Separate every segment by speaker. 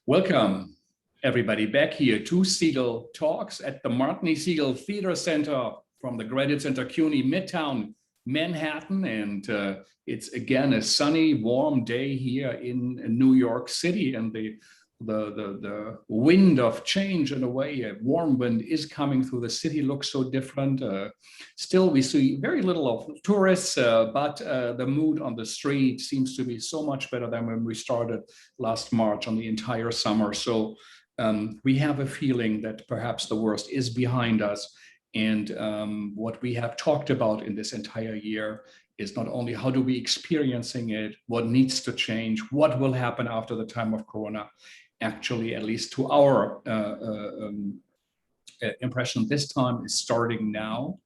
Speaker 1: Welcome, everybody, back here to Segal Talks at the Martin E. Segal Theater Center from the Graduate Center, CUNY, Midtown Manhattan. And it's again a sunny, warm day here in New York City. And the wind of change, in a way, a warm wind is coming through the city, looks so different. Still, we see very little of tourists, but the mood on the street seems to be so much better than when we started last March on the entire summer. So we have a feeling that perhaps the worst is behind us. And what we have talked about in this entire year is not only how do we experiencing it, what needs to change, what will happen after the time of Corona. Actually, at least to our impression, this time is starting now.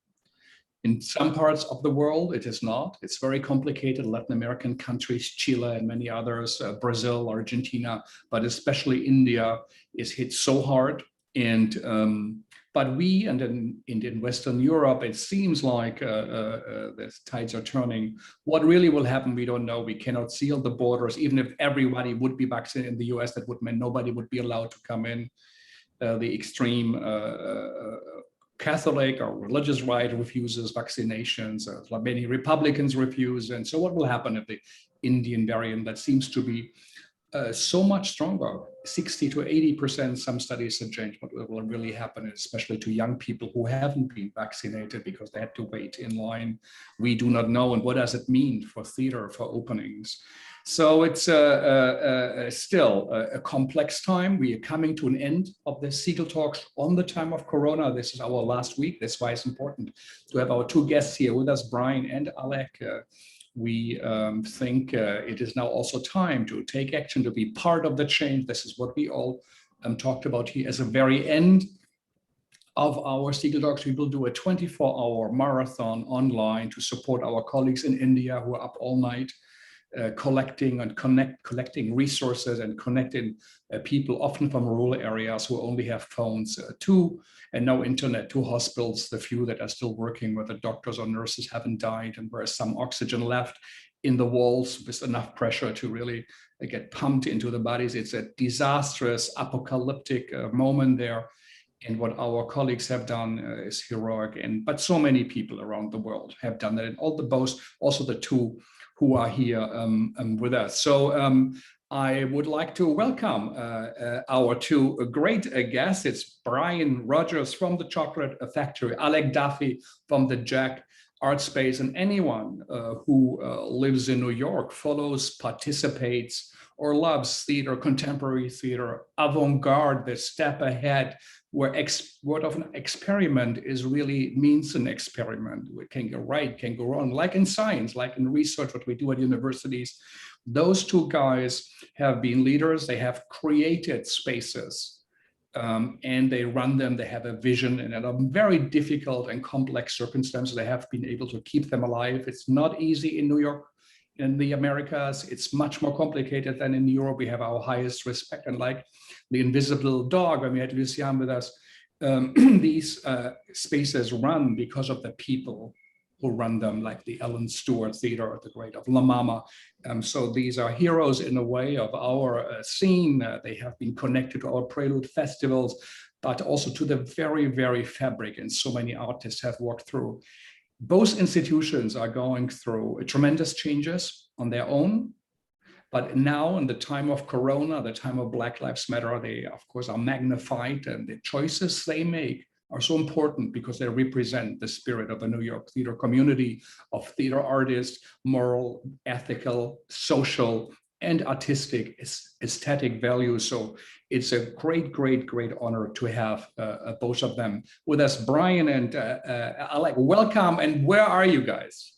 Speaker 1: In some parts of the world, it is not. It's very complicated. Latin American countries, Chile and many others, Brazil, Argentina, but especially India is hit so hard. And but we, and in Western Europe, it seems like the tides are turning. What really will happen, we don't know. We cannot seal the borders. Even if everybody would be vaccinated in the US, that would mean nobody would be allowed to come in. The extreme Catholic or religious right refuses vaccinations. Many Republicans refuse. And so what will happen if the Indian variant that seems to be so much stronger, 60 to 80%, some studies suggest what will really happen, especially to young people who haven't been vaccinated because they had to wait in line. We do not know. And what does it mean for theater, for openings? So it's still a complex time. We are coming to an end of the Segal Talks on the time of Corona. This is our last week. That's why it's important to have our two guests here with us, Brian and Alec. We think it is now also time to take action, to be part of the change. This is what we all talked about here. As a very end of our Segal Talks, we will do a 24-hour marathon online to support our colleagues in India who are up all night, collecting resources and connecting people, often from rural areas who only have phones and no internet, to hospitals, the few that are still working, where the doctors or nurses haven't died and where some oxygen left in the walls with enough pressure to really get pumped into the bodies. It's a disastrous, apocalyptic moment there. And what our colleagues have done is heroic. But so many people around the world have done that, and all the both, also the two who are here with us. So I would like to welcome our two great guests. It's Brian Rogers from the Chocolate Factory, Alec Duffy from the Jack Art Space, and anyone who lives in New York, follows, participates, or loves theater, contemporary theater, avant-garde, the step ahead, where word of an experiment is really means an experiment. We can go right, can go wrong, like in science, like in research, what we do at universities. Those two guys have been leaders. They have created spaces and they run them. They have a vision, and in a very difficult and complex circumstances, they have been able to keep them alive. It's not easy in New York. In the Americas, it's much more complicated than in Europe. We have our highest respect, and like the invisible dog, when we had Lucian with us, these spaces run because of the people who run them, like the Ellen Stewart Theater, the great of La Mama. So these are heroes in a way of our scene. They have been connected to our Prelude festivals, but also to the very, very fabric, and so many artists have walked through. Both institutions are going through tremendous changes on their own, but now in the time of Corona, the time of Black Lives Matter, they of course are magnified, and the choices they make are so important because they represent the spirit of the New York theater community, of theater artists, moral, ethical, social, and artistic, aesthetic values. So it's a great, great, great honor to have both of them with us. Brian and Alec, welcome. And where are you guys?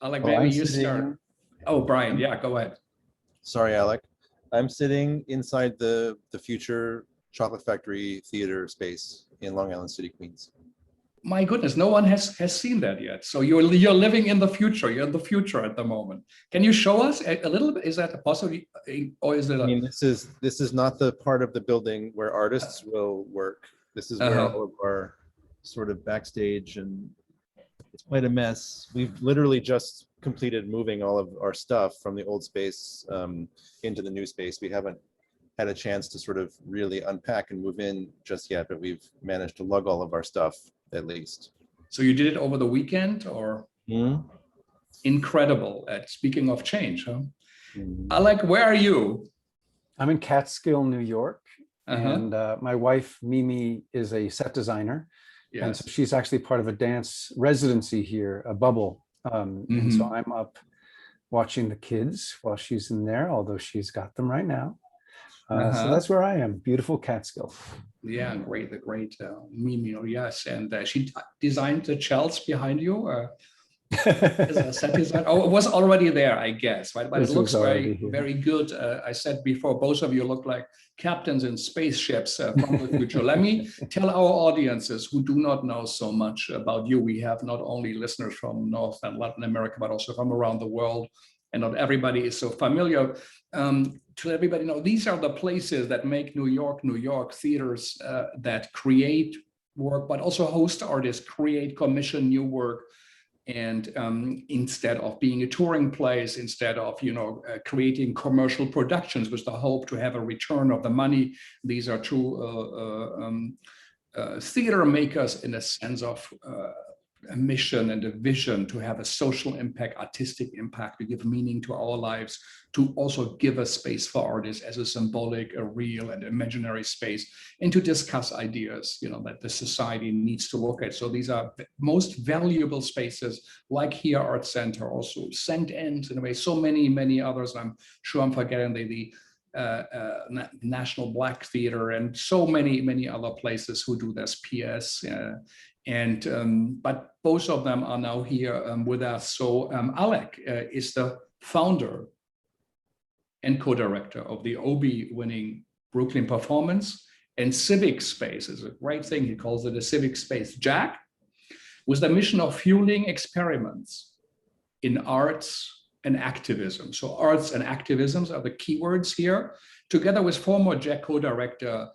Speaker 1: Alec, maybe you start. Oh, Brian, yeah, go ahead.
Speaker 2: Sorry, Alec. I'm sitting inside the future Chocolate Factory theater space in Long Island City, Queens.
Speaker 1: My goodness, no one has seen that yet. So you're living in the future. You're in the future at the moment. Can you show us a little bit? Is that a possibility, or is it?
Speaker 2: I mean, this is not the part of the building where artists will work. This is where all of our sort of backstage and It's quite a mess. We've literally just completed moving all of our stuff from the old space into the new space. We haven't had a chance to sort of really unpack and move in just yet, but we've managed to lug all of our stuff at least.
Speaker 1: So you did it over the weekend, or? Incredible. Speaking of change, huh? Alec, where are you?
Speaker 3: I'm in Catskill, New York, and my wife, Mimi, is a set designer. Yes. And so she's actually part of a dance residency here, a bubble. And so I'm up watching the kids while she's in there, although she's got them right now. So that's where I am, beautiful Catskill.
Speaker 1: Yeah, great, the great Mimi, yes. And she designed the shells behind you. As a set design. Oh, it was already there, I guess, right? But it looks very, very good. I said before, both of you look like captains in spaceships from the future. Let me tell our audiences who do not know so much about you. We have not only listeners from North and Latin America, but also from around the world. And not everybody is so familiar. To everybody know, these are the places that make New York, theaters that create work, but also host artists, create, commission new work. And instead of being a touring place, instead of creating commercial productions with the hope to have a return of the money, these are true theater makers in a sense of a mission and a vision to have a social impact, artistic impact, to give meaning to our lives, to also give a space for artists as a symbolic, a real and imaginary space, and to discuss ideas, that the society needs to look at. So these are most valuable spaces, like here Arts Center, also St. Anne's in a way, so many others. I'm sure I'm forgetting the National Black Theater and so many other places who do this, PS. But both of them are now here with us. So Alec is the founder and co-director of the Obie-winning Brooklyn Performance and Civic Space. Is a great thing. He calls it a civic space. Jack, with the mission of fueling experiments in arts and activism. So arts and activisms are the keywords here. Together with former Jack co-director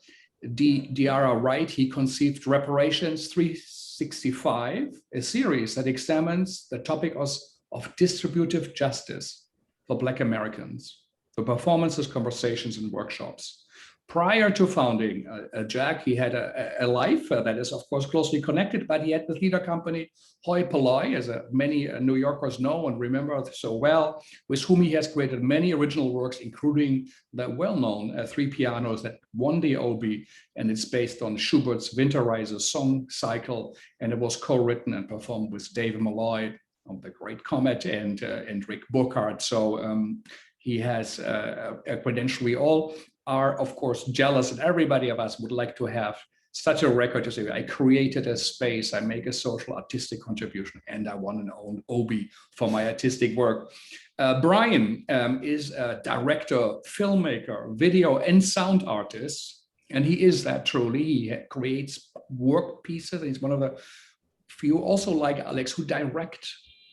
Speaker 1: Diara Wright, he conceived Reparations 365, a series that examines the topic of distributive justice for Black Americans, for performances, conversations, and workshops. Prior to founding Jack, he had a life that is, of course, closely connected, but he had the theater company Hoi Polloi, as many New Yorkers know and remember so well, with whom he has created many original works, including the well-known Three Pianos that won the Obie, and it's based on Schubert's Winterreise song cycle, and it was co-written and performed with Dave Malloy of The Great Comet and Rick Burkhardt. So he has a credential. We all are, of course, jealous, and everybody of us would like to have such a record to say, I created a space, I make a social artistic contribution, and I won an own Obie for my artistic work. Brian is a director, filmmaker, video and sound artist, and he is that truly. He creates work pieces. He's one of the few, also like Alex, who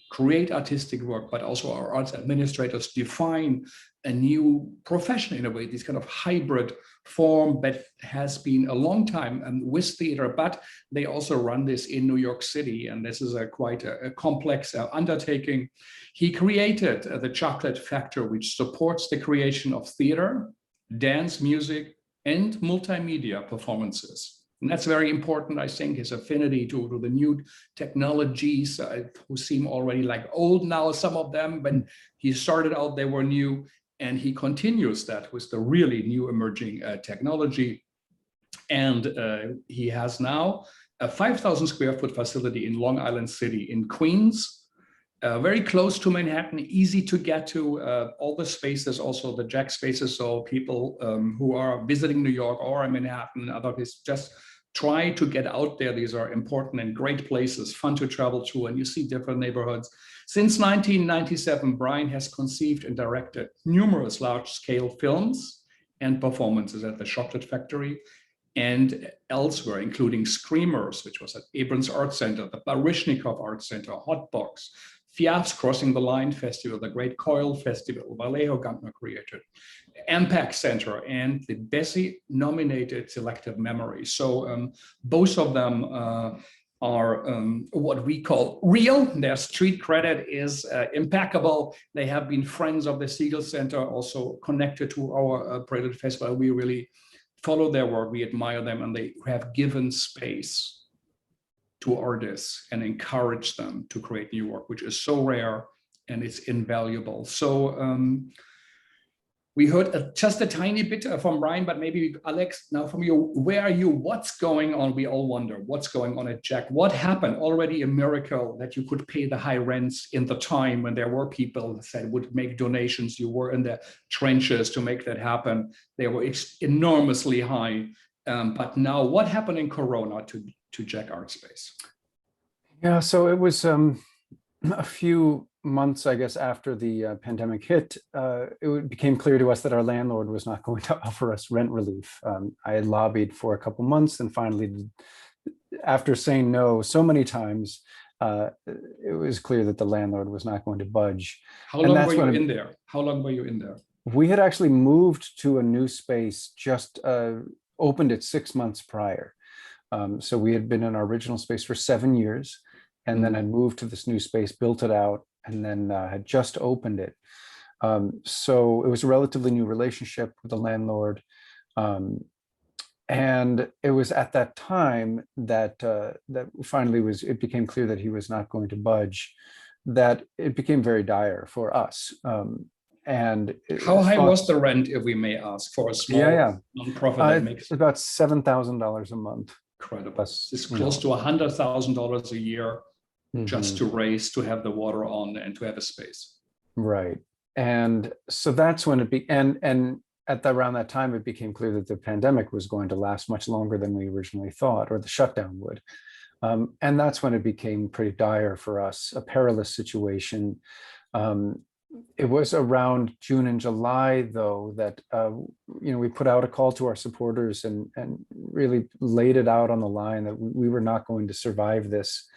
Speaker 1: create artistic work, but also our arts administrators define a new profession in a way, this kind of hybrid form that has been a long time with theater, but they also run this in New York City, and this is quite a complex undertaking. He created the Chocolate Factor, which supports the creation of theater, dance, music, and multimedia performances. And that's very important, I think, his affinity to the new technologies who seem already like old now, some of them. When he started out, they were new, and he continues that with the really new emerging technology. And he has now a 5,000 square foot facility in Long Island City in Queens, very close to Manhattan, easy to get to. All the spaces, also the Jack spaces, so people who are visiting New York or in Manhattan, other places, just try to get out there. These are important and great places, fun to travel to, and you see different neighborhoods. Since 1997, Brian has conceived and directed numerous large-scale films and performances at the Chocolate Factory and elsewhere, including Screamers, which was at Abrons Arts Center, the Baryshnikov Arts Center, Hotbox, FIAF's Crossing the Line Festival, the Great COIL Festival, Vallejo Gantner created, EMPAC Center, and the Bessie-nominated Selective Memory. So both of them are what we call real. Their street credit is impeccable. They have been friends of the Segal Center, also connected to our Predator Festival. We really follow their work, we admire them, and they have given space to artists and encourage them to create new work, which is so rare and it's invaluable. So we heard just a tiny bit from Ryan, but maybe Alex, now from you, where are you? What's going on? We all wonder what's going on at Jack. What happened? Already a miracle that you could pay the high rents in the time when there were people that would make donations. You were in the trenches to make that happen. They were enormously high. But now what happened in Corona to Jack Art Space?
Speaker 3: Yeah, so it was a few months, I guess, after the pandemic hit, it became clear to us that our landlord was not going to offer us rent relief. I had lobbied for a couple months, and finally, after saying no so many times, it was clear that the landlord was not going to budge.
Speaker 1: How long were you in there? How long were you in there?
Speaker 3: We had actually moved to a new space, just opened it 6 months prior. So we had been in our original space for 7 years, and then I moved to this new space, built it out, and then had just opened it. So it was a relatively new relationship with the landlord. And it was at that time that that finally it became clear that he was not going to budge, that it became very dire for us. And
Speaker 1: how high was the rent, if we may ask, for a small nonprofit that makes
Speaker 3: about $7,000 a month?
Speaker 1: Incredible. It's close to $100,000 a year. Just to have the water on and to have a space. Right.
Speaker 3: And so that's when and around that time, it became clear that the pandemic was going to last much longer than we originally thought, or the shutdown would. And that's when it became pretty dire for us, a perilous situation. It was around June and July, though, that we put out a call to our supporters and really laid it out on the line that we were not going to survive this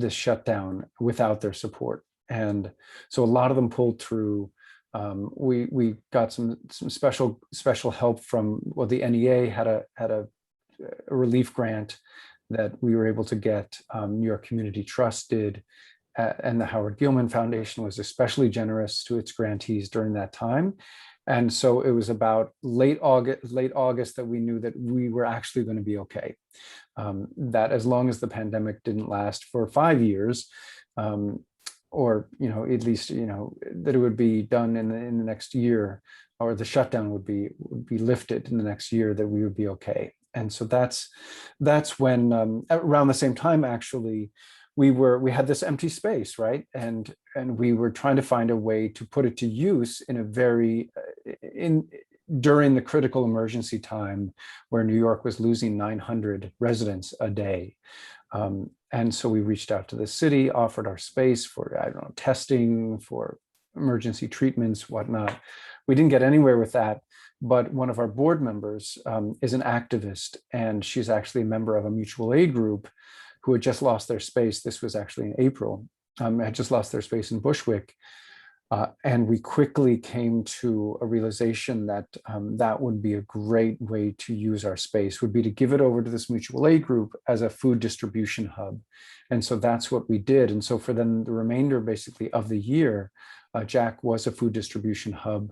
Speaker 3: shutdown without their support. And so a lot of them pulled through. We got some special help from, well, the NEA had a relief grant that we were able to get. New York Community Trust did, and the Howard Gilman Foundation was especially generous to its grantees during that time. And so it was about late August that we knew that we were actually going to be okay. That as long as the pandemic didn't last for 5 years, or at least that it would be done in the next year, or the shutdown would be lifted in the next year, that we would be okay. And so that's when around the same time, actually, we had this empty space, right? And we were trying to find a way to put it to use in a during the critical emergency time where New York was losing 900 residents a day. And so we reached out to the city, offered our space for, testing, for emergency treatments, whatnot. We didn't get anywhere with that, but one of our board members is an activist, and she's actually a member of a mutual aid group who had just lost their space. This was actually in April, had just lost their space in Bushwick. And we quickly came to a realization that that would be a great way to use our space, would be to give it over to this mutual aid group as a food distribution hub. And so that's what we did. And so for then the remainder basically of the year, Jack was a food distribution hub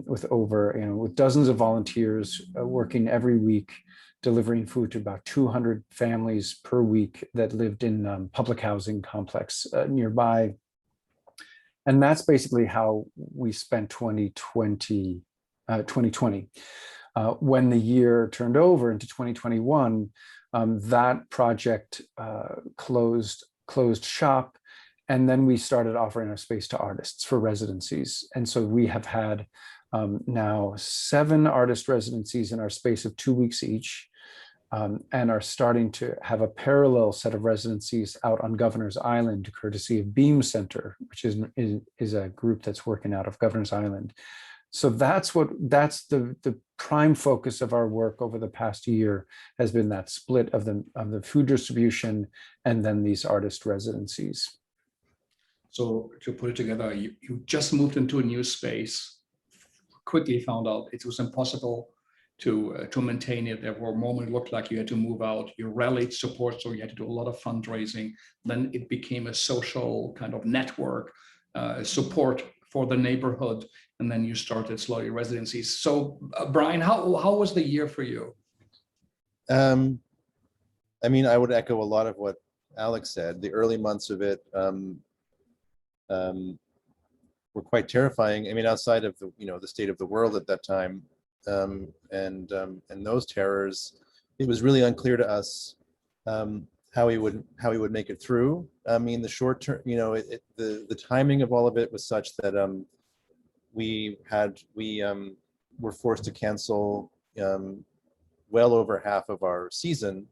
Speaker 3: with with dozens of volunteers working every week, delivering food to about 200 families per week that lived in public housing complex nearby. And that's basically how we spent 2020. When the year turned over into 2021, that project closed shop. And then we started offering our space to artists for residencies. And so we have had now 7 artist residencies in our space of 2 weeks each, and are starting to have a parallel set of residencies out on Governor's Island, courtesy of Beam Center, which is a group that's working out of Governor's Island. So that's the prime focus of our work over the past year, has been that split of the food distribution and then these artist residencies.
Speaker 1: So to put it together, you just moved into a new space, quickly found out it was impossible to maintain it. There were moments it looked like you had to move out. You rallied support, so you had to do a lot of fundraising. Then it became a social kind of network support for the neighborhood, and then you started slowly residencies. So, Brian, how was the year for you?
Speaker 2: I mean, I would echo a lot of what Alex said. The early months of it were quite terrifying. I mean, outside of the state of the world at that time, and those terrors, it was really unclear to us how he would make it through. I mean, the short term, the timing of all of it was such that we were forced to cancel well over half of our season.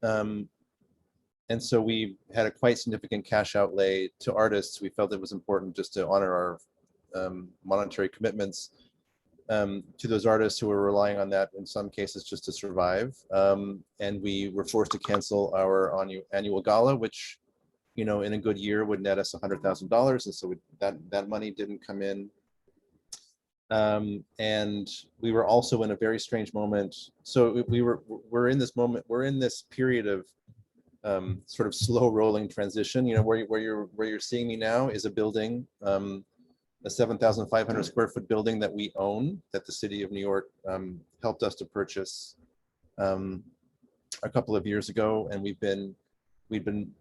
Speaker 2: And so we had a quite significant cash outlay to artists. We felt it was important just to honor our monetary commitments to those artists who were relying on that in some cases just to survive. And we were forced to cancel our annual gala, which, in a good year would net us $100,000. And so that money didn't come in. And we were also in a very strange moment. So we're in this period of sort of slow rolling transition. Where you're seeing me now is a building, a 7,500 square foot building that we own, that the city of New York helped us to purchase a couple of years ago, and we've been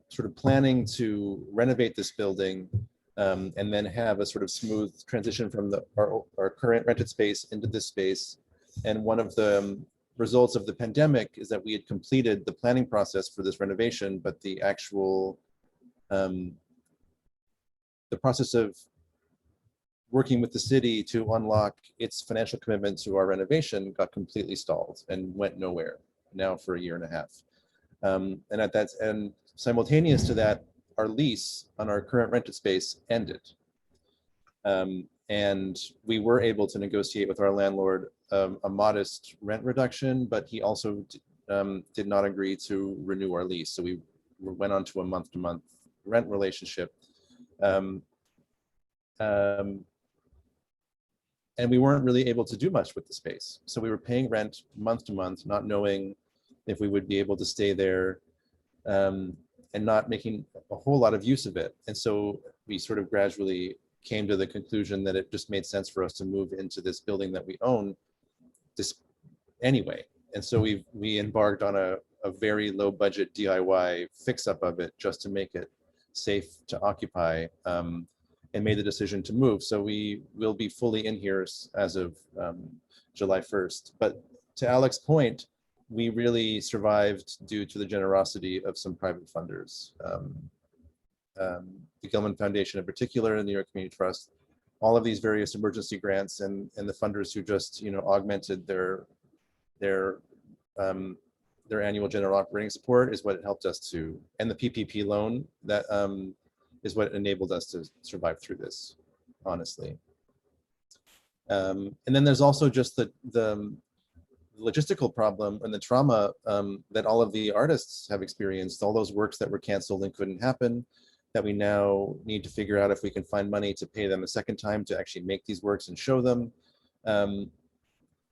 Speaker 2: sort of planning to renovate this building and then have a sort of smooth transition from our current rented space into this space. And one of the results of the pandemic is that we had completed the planning process for this renovation, but the actual the process of working with the city to unlock its financial commitment to our renovation got completely stalled and went nowhere now for a year and a half. And simultaneous to that, our lease on our current rented space ended. And we were able to negotiate with our landlord a modest rent reduction, but he also did not agree to renew our lease. So we went on to a month-to-month rent relationship. And we weren't really able to do much with the space. So we were paying rent month to month, not knowing if we would be able to stay there, and not making a whole lot of use of it. And so we sort of gradually came to the conclusion that it just made sense for us to move into this building that we own this anyway. And so we embarked on a very low budget DIY fix up of it just to make it safe to occupy, and made the decision to move. So we will be fully in here as of July 1st. But to Alec's point, we really survived due to the generosity of some private funders. The Gilman Foundation in particular, and the New York Community Trust, all of these various emergency grants and the funders who just augmented their annual general operating support is what helped us to, and the PPP loan that is what enabled us to survive through this, honestly. And then there's also just the logistical problem and the trauma that all of the artists have experienced, all those works that were canceled and couldn't happen, that we now need to figure out if we can find money to pay them a second time to actually make these works and show them,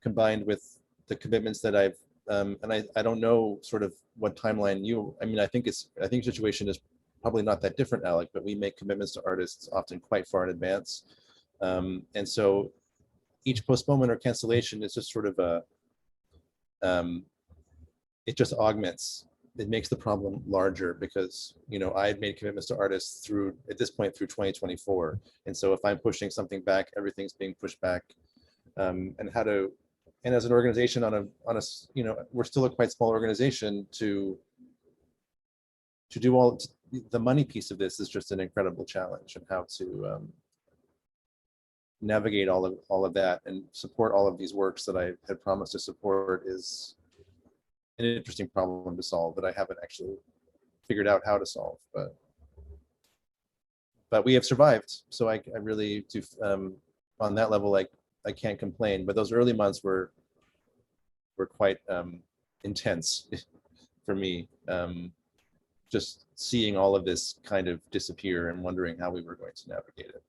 Speaker 2: combined with the commitments that I've, and I don't know sort of what timeline I think the situation is probably not that different, Alec, but we make commitments to artists often quite far in advance. And so each postponement or cancellation is just sort of it just augments, it makes the problem larger because, I had made commitments to artists at this point through 2024. And so if I'm pushing something back, everything's being pushed back. And as an organization we're still a quite small organization to do all the money piece of this is just an incredible challenge, and how to navigate all of that and support all of these works that I had promised to support is an interesting problem to solve that I haven't actually figured out how to solve, but we have survived. So I really do, on that level, I can't complain, but those early months were quite intense for me. Just seeing all of this kind of disappear and wondering how we were going to navigate it.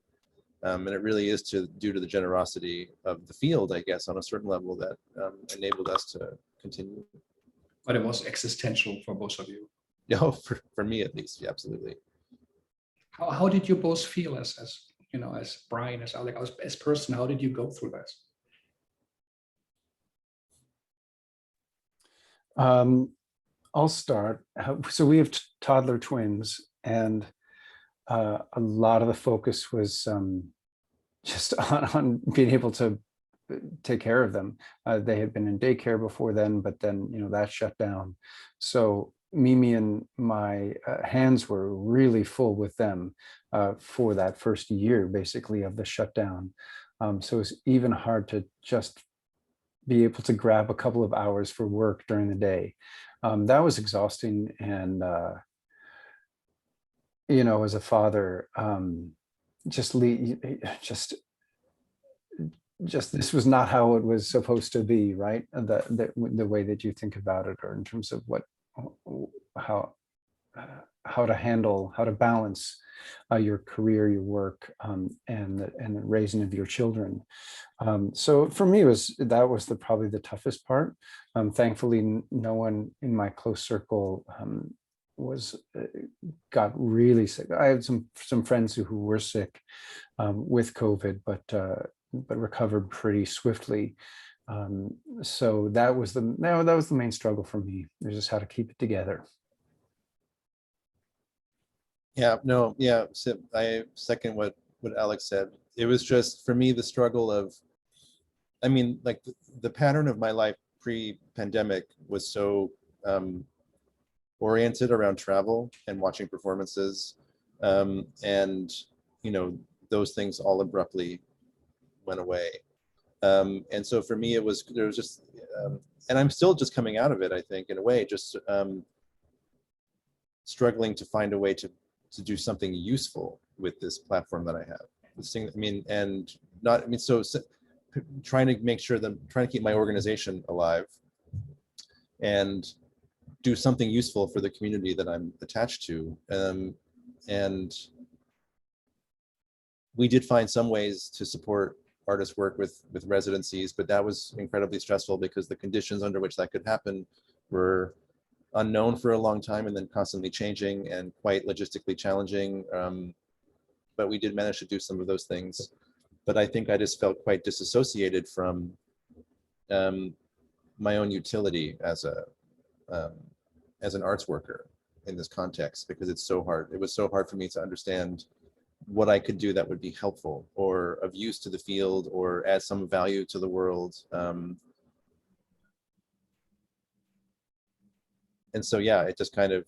Speaker 2: And it really is due to the generosity of the field, I guess, on a certain level that enabled us to continue.
Speaker 1: But it was existential for both of you.
Speaker 2: No, for me at least, yeah, absolutely.
Speaker 1: How did you both feel as you know, as Brian, as Alec, as person? How did you go through this?
Speaker 3: I'll start. So we have toddler twins, and a lot of the focus was just on being able to take care of them. They had been in daycare before then, but then, you know, that shut down. So Mimi and my hands were really full with them for that first year, basically, of the shutdown. So it's even hard to just be able to grab a couple of hours for work during the day. That was exhausting. And, you know, as a father, just this was not how it was supposed to be, right? The way that you think about it, or in terms of how to handle, how to balance your career, your work, and the raising of your children. So for me, that was probably the toughest part. Thankfully, no one in my close circle got really sick. I had some friends who were sick with COVID, but recovered pretty swiftly. So that was the main struggle for me. It was just how to keep it together.
Speaker 2: Yeah, no, yeah. So I second what Alex said. It was just, for me, the struggle of, I mean, like the pattern of my life pre-pandemic was so oriented around travel and watching performances, and you know, those things all abruptly went away. And so for me, there was just, and I'm still just coming out of it, I think, in a way, just struggling to find a way to do something useful with this platform that I have. This thing, I mean, and not, I mean, so trying to make sure that, trying to keep my organization alive and do something useful for the community that I'm attached to. And we did find some ways to support artist work with residencies, but that was incredibly stressful because the conditions under which that could happen were unknown for a long time and then constantly changing and quite logistically challenging. But we did manage to do some of those things. But I think I just felt quite disassociated from my own utility as an arts worker in this context, because it's so hard. It was so hard for me to understand what I could do that would be helpful or of use to the field or add some value to the world. And so, yeah, it just kind of,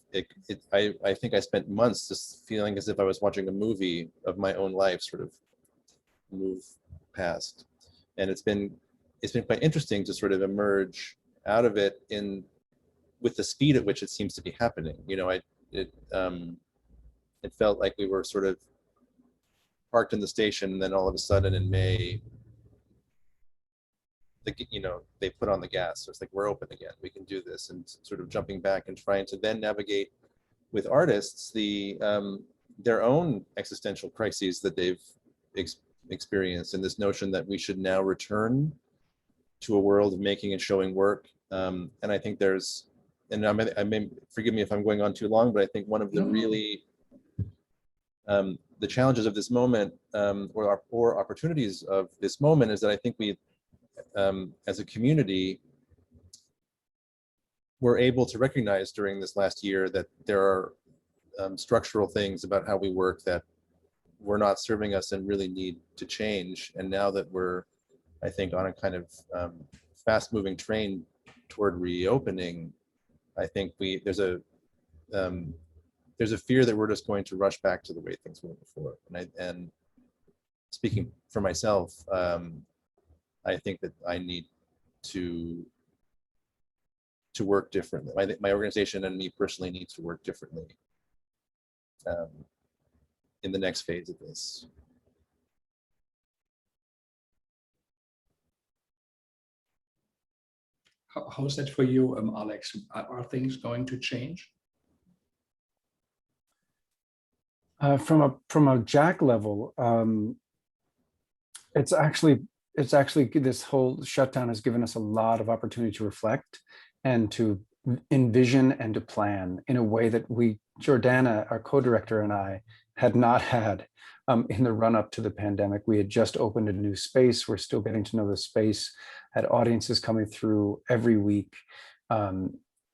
Speaker 2: I think I spent months just feeling as if I was watching a movie of my own life sort of move past. And it's been quite interesting to sort of emerge out of it with the speed at which it seems to be happening. You know, it felt like we were sort of parked in the station, and then all of a sudden in May, they put on the gas. So it's like, we're open again, we can do this, and sort of jumping back and trying to then navigate with artists their own existential crises that they've experienced, and this notion that we should now return to a world of making and showing work. And I think there's, and I may, forgive me if I'm going on too long, but I think one of the really the challenges of this moment, or opportunities of this moment, is that I think we, as a community, we're able to recognize during this last year that there are structural things about how we work that were not serving us and really need to change. And now that we're, I think, on a kind of fast-moving train toward reopening, I think there's a fear that we're just going to rush back to the way things were before. And speaking for myself, I think that I need to work differently. I think my organization and me personally need to work differently in the next phase of this.
Speaker 1: How is that for you, Alex? Are things going to change?
Speaker 3: From a Jack level, It's actually this whole shutdown has given us a lot of opportunity to reflect and to envision and to plan in a way that Jordana, our co-director, and I had not had in the run-up to the pandemic. We had just opened a new space. We're still getting to know the space, had audiences coming through every week.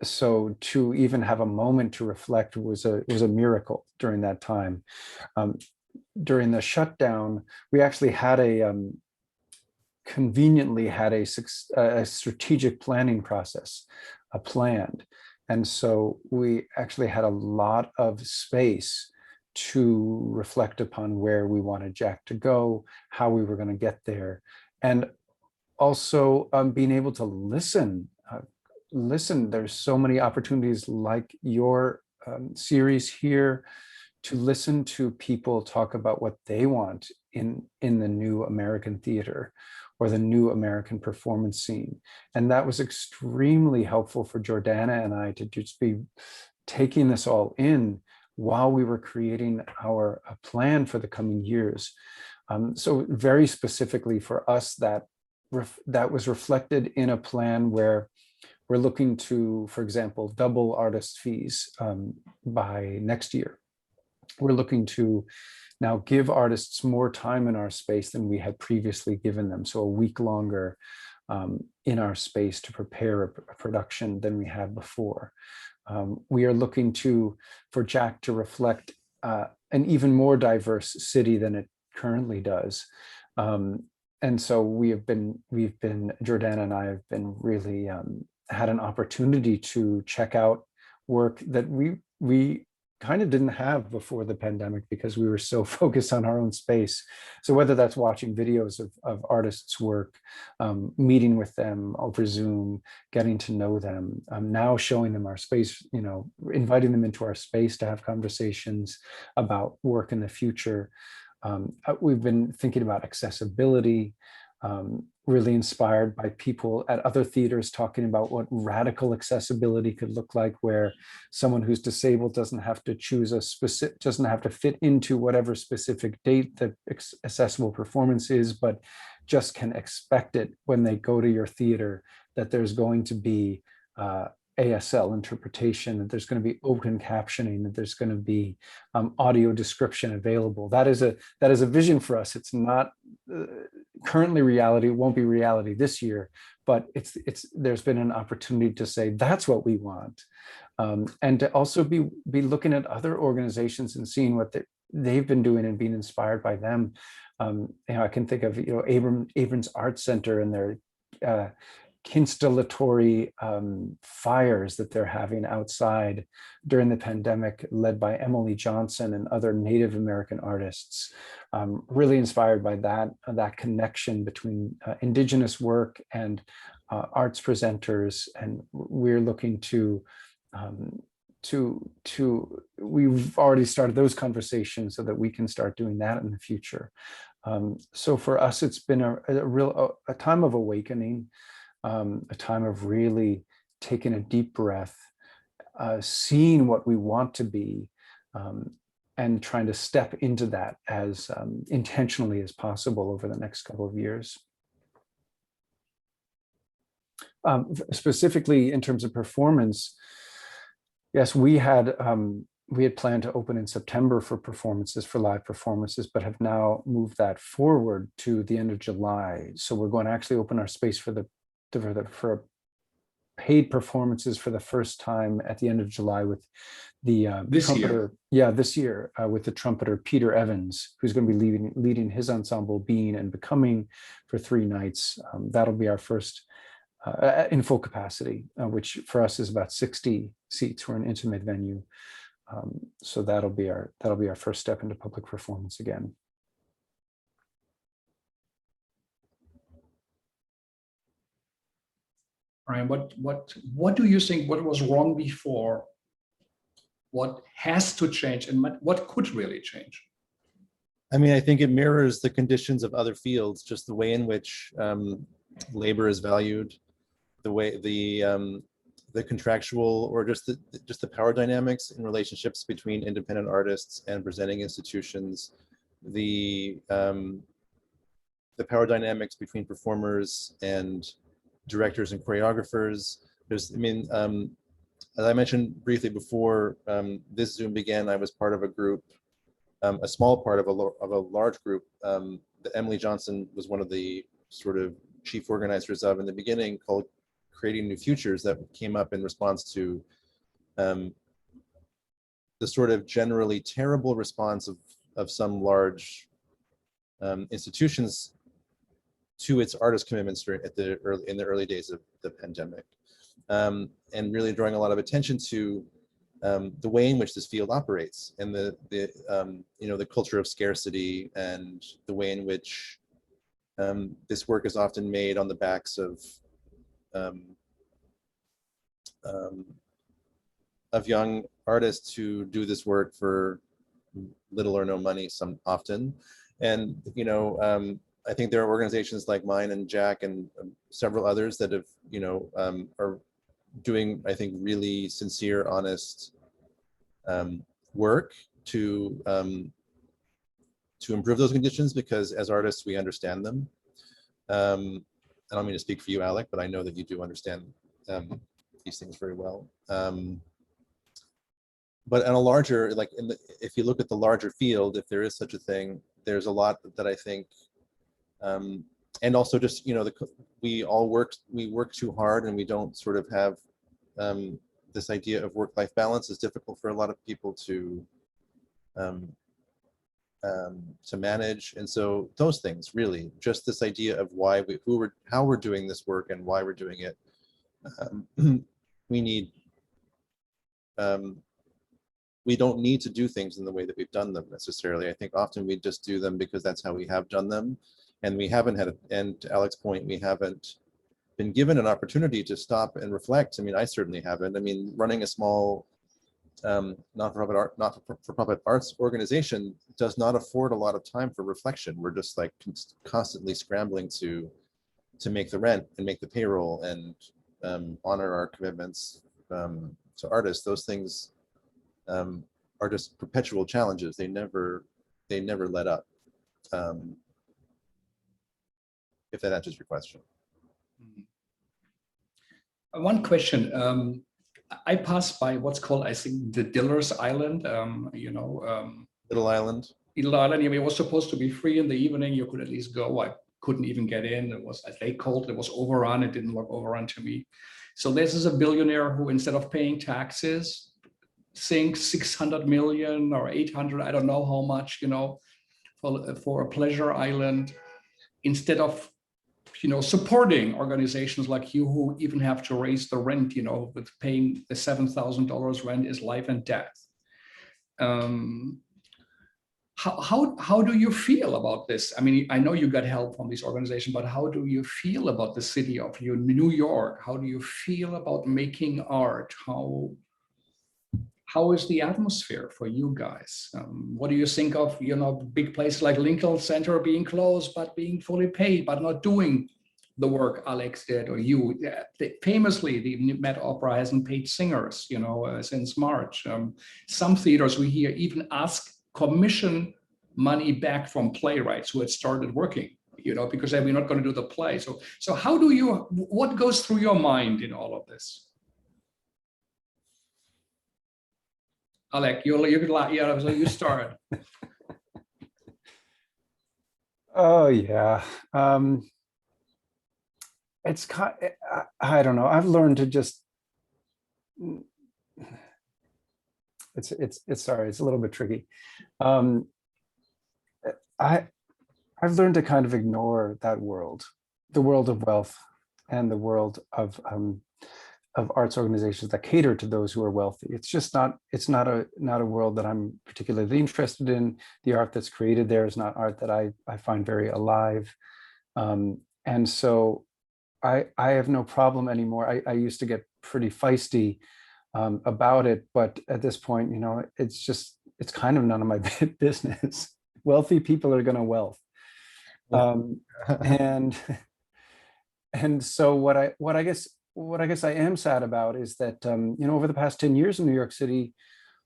Speaker 3: So to even have a moment to reflect was a miracle during that time. During the shutdown, we actually had conveniently had a strategic planning process planned. And so we actually had a lot of space to reflect upon where we wanted Jack to go, how we were going to get there, and also being able to listen. There's so many opportunities like your series here to listen to people talk about what they want in the new American theater or the new American performance scene. And that was extremely helpful for Jordana and I to just be taking this all in while we were creating our plan for the coming years. So very specifically for us, that was reflected in a plan where we're looking to, for example, double artist fees by next year. We're looking to now give artists more time in our space than we had previously given them. So a week longer in our space to prepare a production than we had before. We are looking for Jack to reflect an even more diverse city than it currently does. And so Jordana and I have been really had an opportunity to check out work that we kind of didn't have before the pandemic because we were so focused on our own space. So whether that's watching videos of artists' work, meeting with them over Zoom, getting to know them, now showing them our space, inviting them into our space to have conversations about work in the future. We've been thinking about accessibility, really inspired by people at other theaters talking about what radical accessibility could look like, where someone who's disabled doesn't have to doesn't have to fit into whatever specific date the accessible performance is, but just can expect it when they go to your theater, that there's going to be ASL interpretation, that there's going to be open captioning, that there's going to be audio description available. That is a vision for us. It's not currently reality. It won't be reality this year, but there's been an opportunity to say that's what we want, and to also be looking at other organizations and seeing what they've been doing and being inspired by them. I can think of Abrons Arts Center and their installatory fires that they're having outside during the pandemic, led by Emily Johnson and other Native American artists. Really inspired by that connection between Indigenous work and arts presenters, and we're looking we've already started those conversations so that we can start doing that in the future. So for us, it's been a time of awakening. A time of really taking a deep breath, seeing what we want to be, and trying to step into that as intentionally as possible over the next couple of years. Specifically in terms of performance, yes, we had planned to open in September for live performances, but have now moved that forward to the end of July. So we're going to actually open our space for paid performances for the first time at the end of July with the trumpeter. This year with the trumpeter Peter Evans, who's going to be leading his ensemble Being and Becoming for 3 nights. That'll be our first in full capacity, which for us is about 60 seats. We're an intimate venue, so that'll be our first step into public performance again.
Speaker 1: Ryan, what do you think, what was wrong before? What has to change, and what could really change?
Speaker 2: I mean, I think it mirrors the conditions of other fields, just the way in which labor is valued, the way the contractual or just the power dynamics in relationships between independent artists and presenting institutions, the the power dynamics between performers and directors and choreographers. There's, I mean, as I mentioned briefly before this Zoom began, I was part of a group, a small part of a large group that Emily Johnson was one of the sort of chief organizers of in the beginning, called Creating New Futures, that came up in response to the sort of generally terrible response of some large institutions to its artist commitments in the early days of the pandemic, and really drawing a lot of attention to the way in which this field operates, and the culture of scarcity, and the way in which this work is often made on the backs of young artists who do this work for little or no money often. And I think there are organizations like mine and Jack and several others that have are doing, I think, really sincere, honest work to improve those conditions, because as artists we understand them. I don't mean to speak for you, Alec, but I know that you do understand these things very well. But on a larger, like if you look at the larger field, if there is such a thing, there's a lot that I think, and also just we work too hard, and we don't sort of have this idea of work-life balance is difficult for a lot of people to manage. And so those things, really, just this idea of why how we're doing this work and why we're doing it, we need. We don't need to do things in the way that we've done them necessarily. I think often we just do them because that's how we have done them. And we haven't had, and to Alec's point, we haven't been given an opportunity to stop and reflect. I mean, I certainly haven't. I mean, running a small not-for-profit arts organization does not afford a lot of time for reflection. We're just like constantly scrambling to make the rent and make the payroll and honor our commitments to artists. Those things are just perpetual challenges. They never let up. If that answers your question.
Speaker 1: One question. I passed by what's called, I think, the Diller's Island.
Speaker 2: Little Island.
Speaker 1: Little Island. It was supposed to be free in the evening. You could at least go. I couldn't even get in. It was, as they called it, was overrun. It didn't look overrun to me. So this is a billionaire who, instead of paying taxes, sinks 600 million or 800, I don't know how much, for a pleasure island, instead of, supporting organizations like you who even have to raise the rent, with paying the $7,000 rent is life and death. How do you feel about this? I mean, I know you got help from this organization, but how do you feel about the city of New York? How do you feel about making art? How is the atmosphere for you guys? What do you think of, big places like Lincoln Center being closed, but being fully paid, but not doing the work Alex did, or you? Famously, the Met Opera hasn't paid singers, since March. Some theaters we hear even ask commission money back from playwrights who had started working, because we're not going to do the play. So what goes through your mind in all of this? Alec, you start.
Speaker 3: Oh yeah, it's I don't know. I've learned to just. It's sorry. It's a little bit tricky. I've learned to kind of ignore that world, the world of wealth, and the world of arts organizations that cater to those who are wealthy. It's just not. It's not a world that I'm particularly interested in. The art that's created there is not art that I find very alive, and so I have no problem anymore. I used to get pretty feisty about it, but at this point, it's kind of none of my business. Wealthy people are going to wealth, and so what I guess I am sad about is that over the past 10 years in New York City,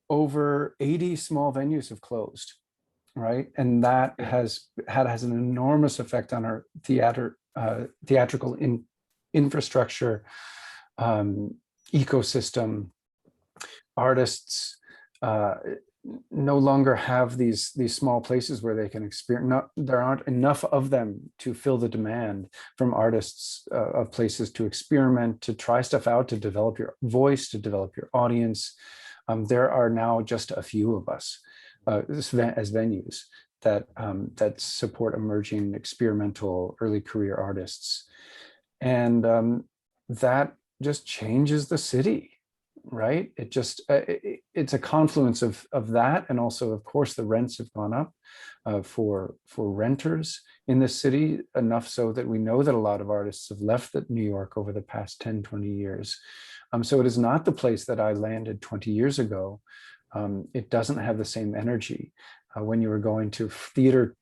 Speaker 3: over 80 small venues have closed, right? And that has an enormous effect on our theatrical infrastructure, ecosystem. Artists no longer have these small places where they can experience. There aren't enough of them to fill the demand from artists of places to experiment, to try stuff out, to develop your voice, to develop your audience. There are now just a few of us as venues that support emerging experimental early career artists, and that just changes the city. Right? It just, it's a confluence of that. And also, of course, the rents have gone up for renters in the city, enough so that we know that a lot of artists have left New York over the past 10, 20 years. So it is not the place that I landed 20 years ago. It doesn't have the same energy. When you were going to theater,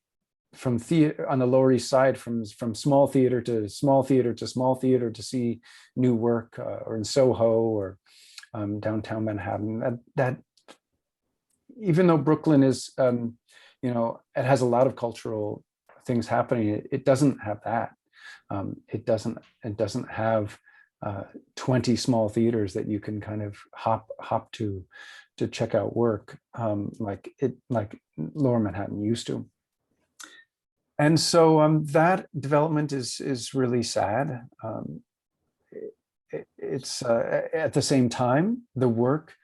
Speaker 3: from theater on the Lower East Side, from small theater to small theater to small theater to see new work, or in Soho or downtown Manhattan, that even though Brooklyn is, it has a lot of cultural things happening, it doesn't have that. It doesn't have 20 small theaters that you can kind of hop to check out work, like Lower Manhattan used to. And so that development is really sad. It's at the same time, the work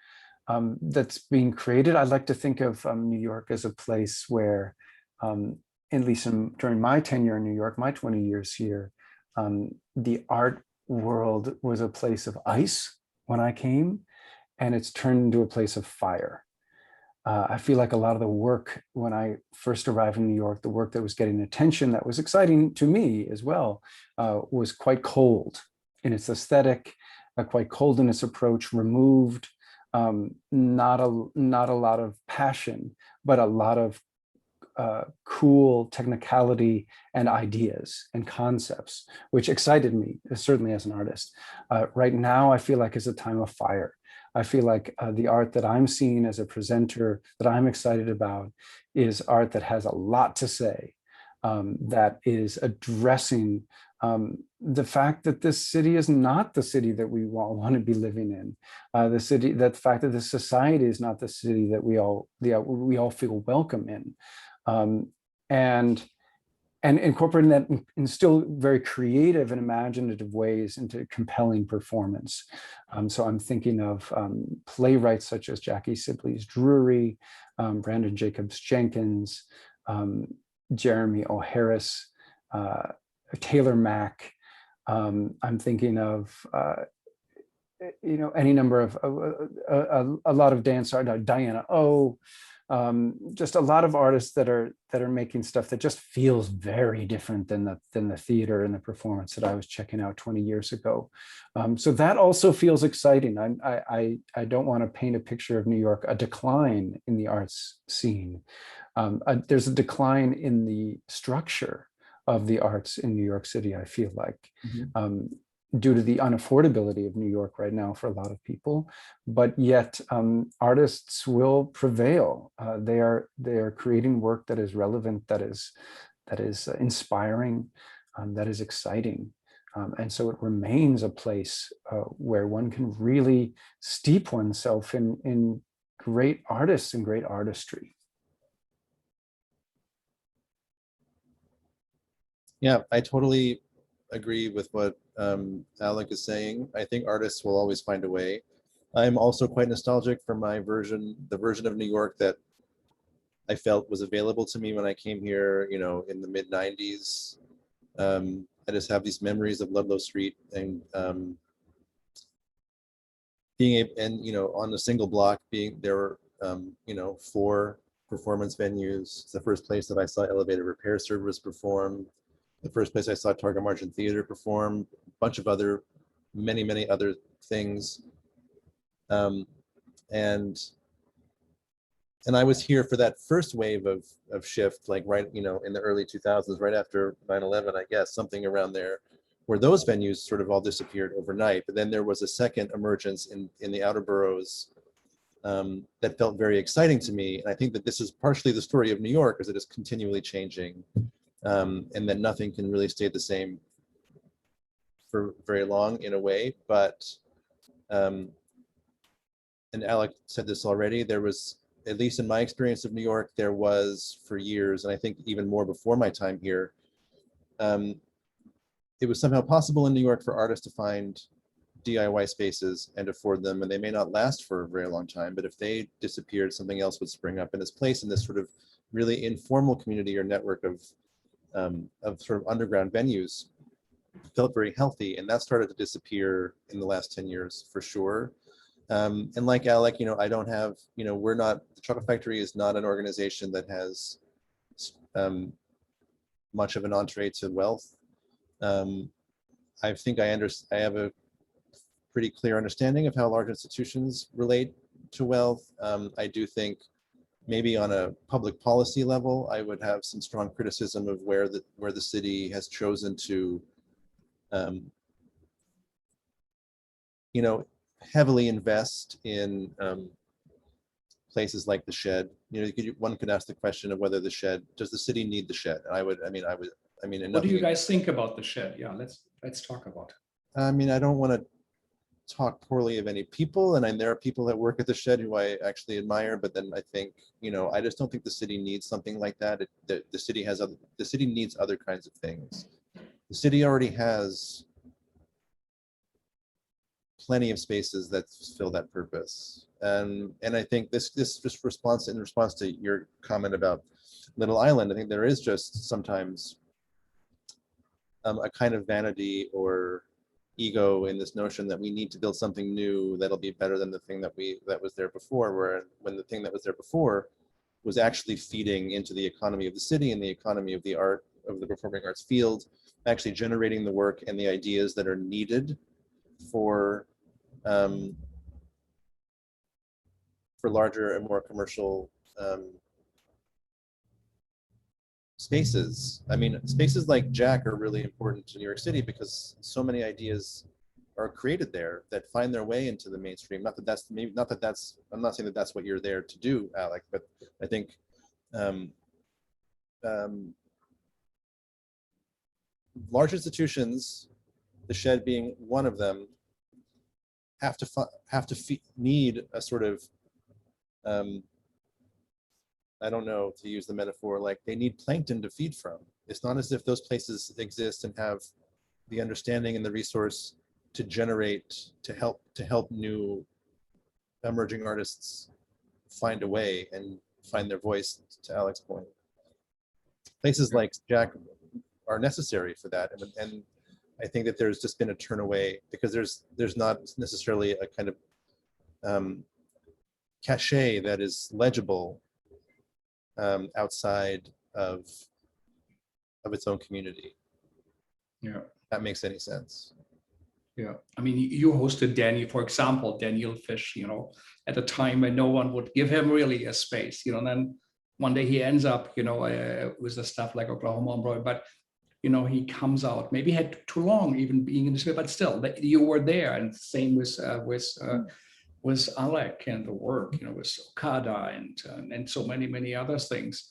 Speaker 3: that's being created, I like to think of New York as a place where, at least during my tenure in New York, my 20 years here, the art world was a place of ice when I came, and it's turned into a place of fire. I feel like a lot of the work when I first arrived in New York, the work that was getting attention, that was exciting to me as well, was quite cold in its aesthetic, quite cold in its approach, removed, not a lot of passion, but a lot of cool technicality and ideas and concepts, which excited me, certainly as an artist. Right now, I feel like it's a time of fire. I feel like the art that I'm seeing as a presenter, that I'm excited about, is art that has a lot to say, that is addressing the fact that this city is not the city that we all want to be living in. The fact that this society is not the city that we all feel welcome in. And incorporating that in still very creative and imaginative ways into compelling performance. So I'm thinking of playwrights such as Jackie Sibley's Drury, Brandon Jacobs Jenkins, Jeremy O'Harris, Taylor Mack. I'm thinking of any number of a lot of dance art, Diana O. Just a lot of artists that are making stuff that just feels very different than the theater and the performance that I was checking out 20 years ago. So that also feels exciting. I don't want to paint a picture of New York, a decline in the arts scene. There's a decline in the structure of the arts in New York City, I feel like. Due to the unaffordability of New York right now for a lot of people, but yet artists will prevail. They are creating work that is relevant, that is inspiring, that is exciting, and so it remains a place where one can really steep oneself in great artists and great artistry.
Speaker 2: Yeah, I totally agree with what Alec is saying. I think artists will always find a way. I'm also quite nostalgic for the version of New York that I felt was available to me when I came here, in the mid 90s. I just have these memories of Ludlow Street and on a single block there were 4 performance venues. It's the first place that I saw Elevated Repair Service perform. The first place I saw Target Margin Theater perform, a bunch of many other things. And I was here for that first wave of shift, like right, in the early 2000s, right after 9/11, I guess, something around there, where those venues sort of all disappeared overnight. But then there was a second emergence in the outer boroughs that felt very exciting to me. And I think that this is partially the story of New York, is that it's continually changing, and that nothing can really stay the same for very long in a way. But, and Alec said this already, there was, at least in my experience of New York, there was for years, and I think even more before my time here, it was somehow possible in New York for artists to find DIY spaces and afford them, and they may not last for a very long time, but if they disappeared, something else would spring up in its place, in this sort of really informal community or network of sort of underground venues felt very healthy, and that started to disappear in the last 10 years for sure. And like Alec, I don't have, we're not, the Chocolate Factory is not an organization that has much of an entree to wealth. I think I have a pretty clear understanding of how large institutions relate to wealth. I do think maybe on a public policy level, I would have some strong criticism of where the city has chosen to, heavily invest in places like the Shed. One could ask the question of whether does the city need the Shed? And
Speaker 1: what do you guys think about the Shed? Yeah, let's talk about it.
Speaker 2: I don't want to talk poorly of any people, and there are people that work at the Shed who I actually admire, but then I think, I just don't think the city needs something like that. The city needs other kinds of things. The city already has plenty of spaces that fill that purpose. And I think this just in response to your comment about Little Island, I think there is just sometimes a kind of vanity or ego in this notion that we need to build something new that'll be better than the thing that was there before, when the thing that was there before was actually feeding into the economy of the city and the economy of the performing arts field, actually generating the work and the ideas that are needed for larger and more commercial spaces. Spaces like Jack are really important to New York City because so many ideas are created there that find their way into the mainstream. I'm not saying that that's what you're there to do, Alec, but I think large institutions, the Shed being one of them, need a sort of I don't know, to use the metaphor, like they need plankton to feed from. It's not as if those places exist and have the understanding and the resource to generate, to help new emerging artists find a way and find their voice, to Alec's point. Places like Jack are necessary for that. And I think that there's just been a turn away because there's not necessarily a kind of cachet that is legible outside of its own community.
Speaker 1: Yeah,
Speaker 2: that makes any sense.
Speaker 1: Yeah, you hosted Daniel Fish, at a time when no one would give him really a space, and then one day he ends up, with the stuff like Oklahoma Umbrella, but he comes out, maybe had too long even being in the space, but still you were there. And same with Alec and the work, with Okada and so many other things.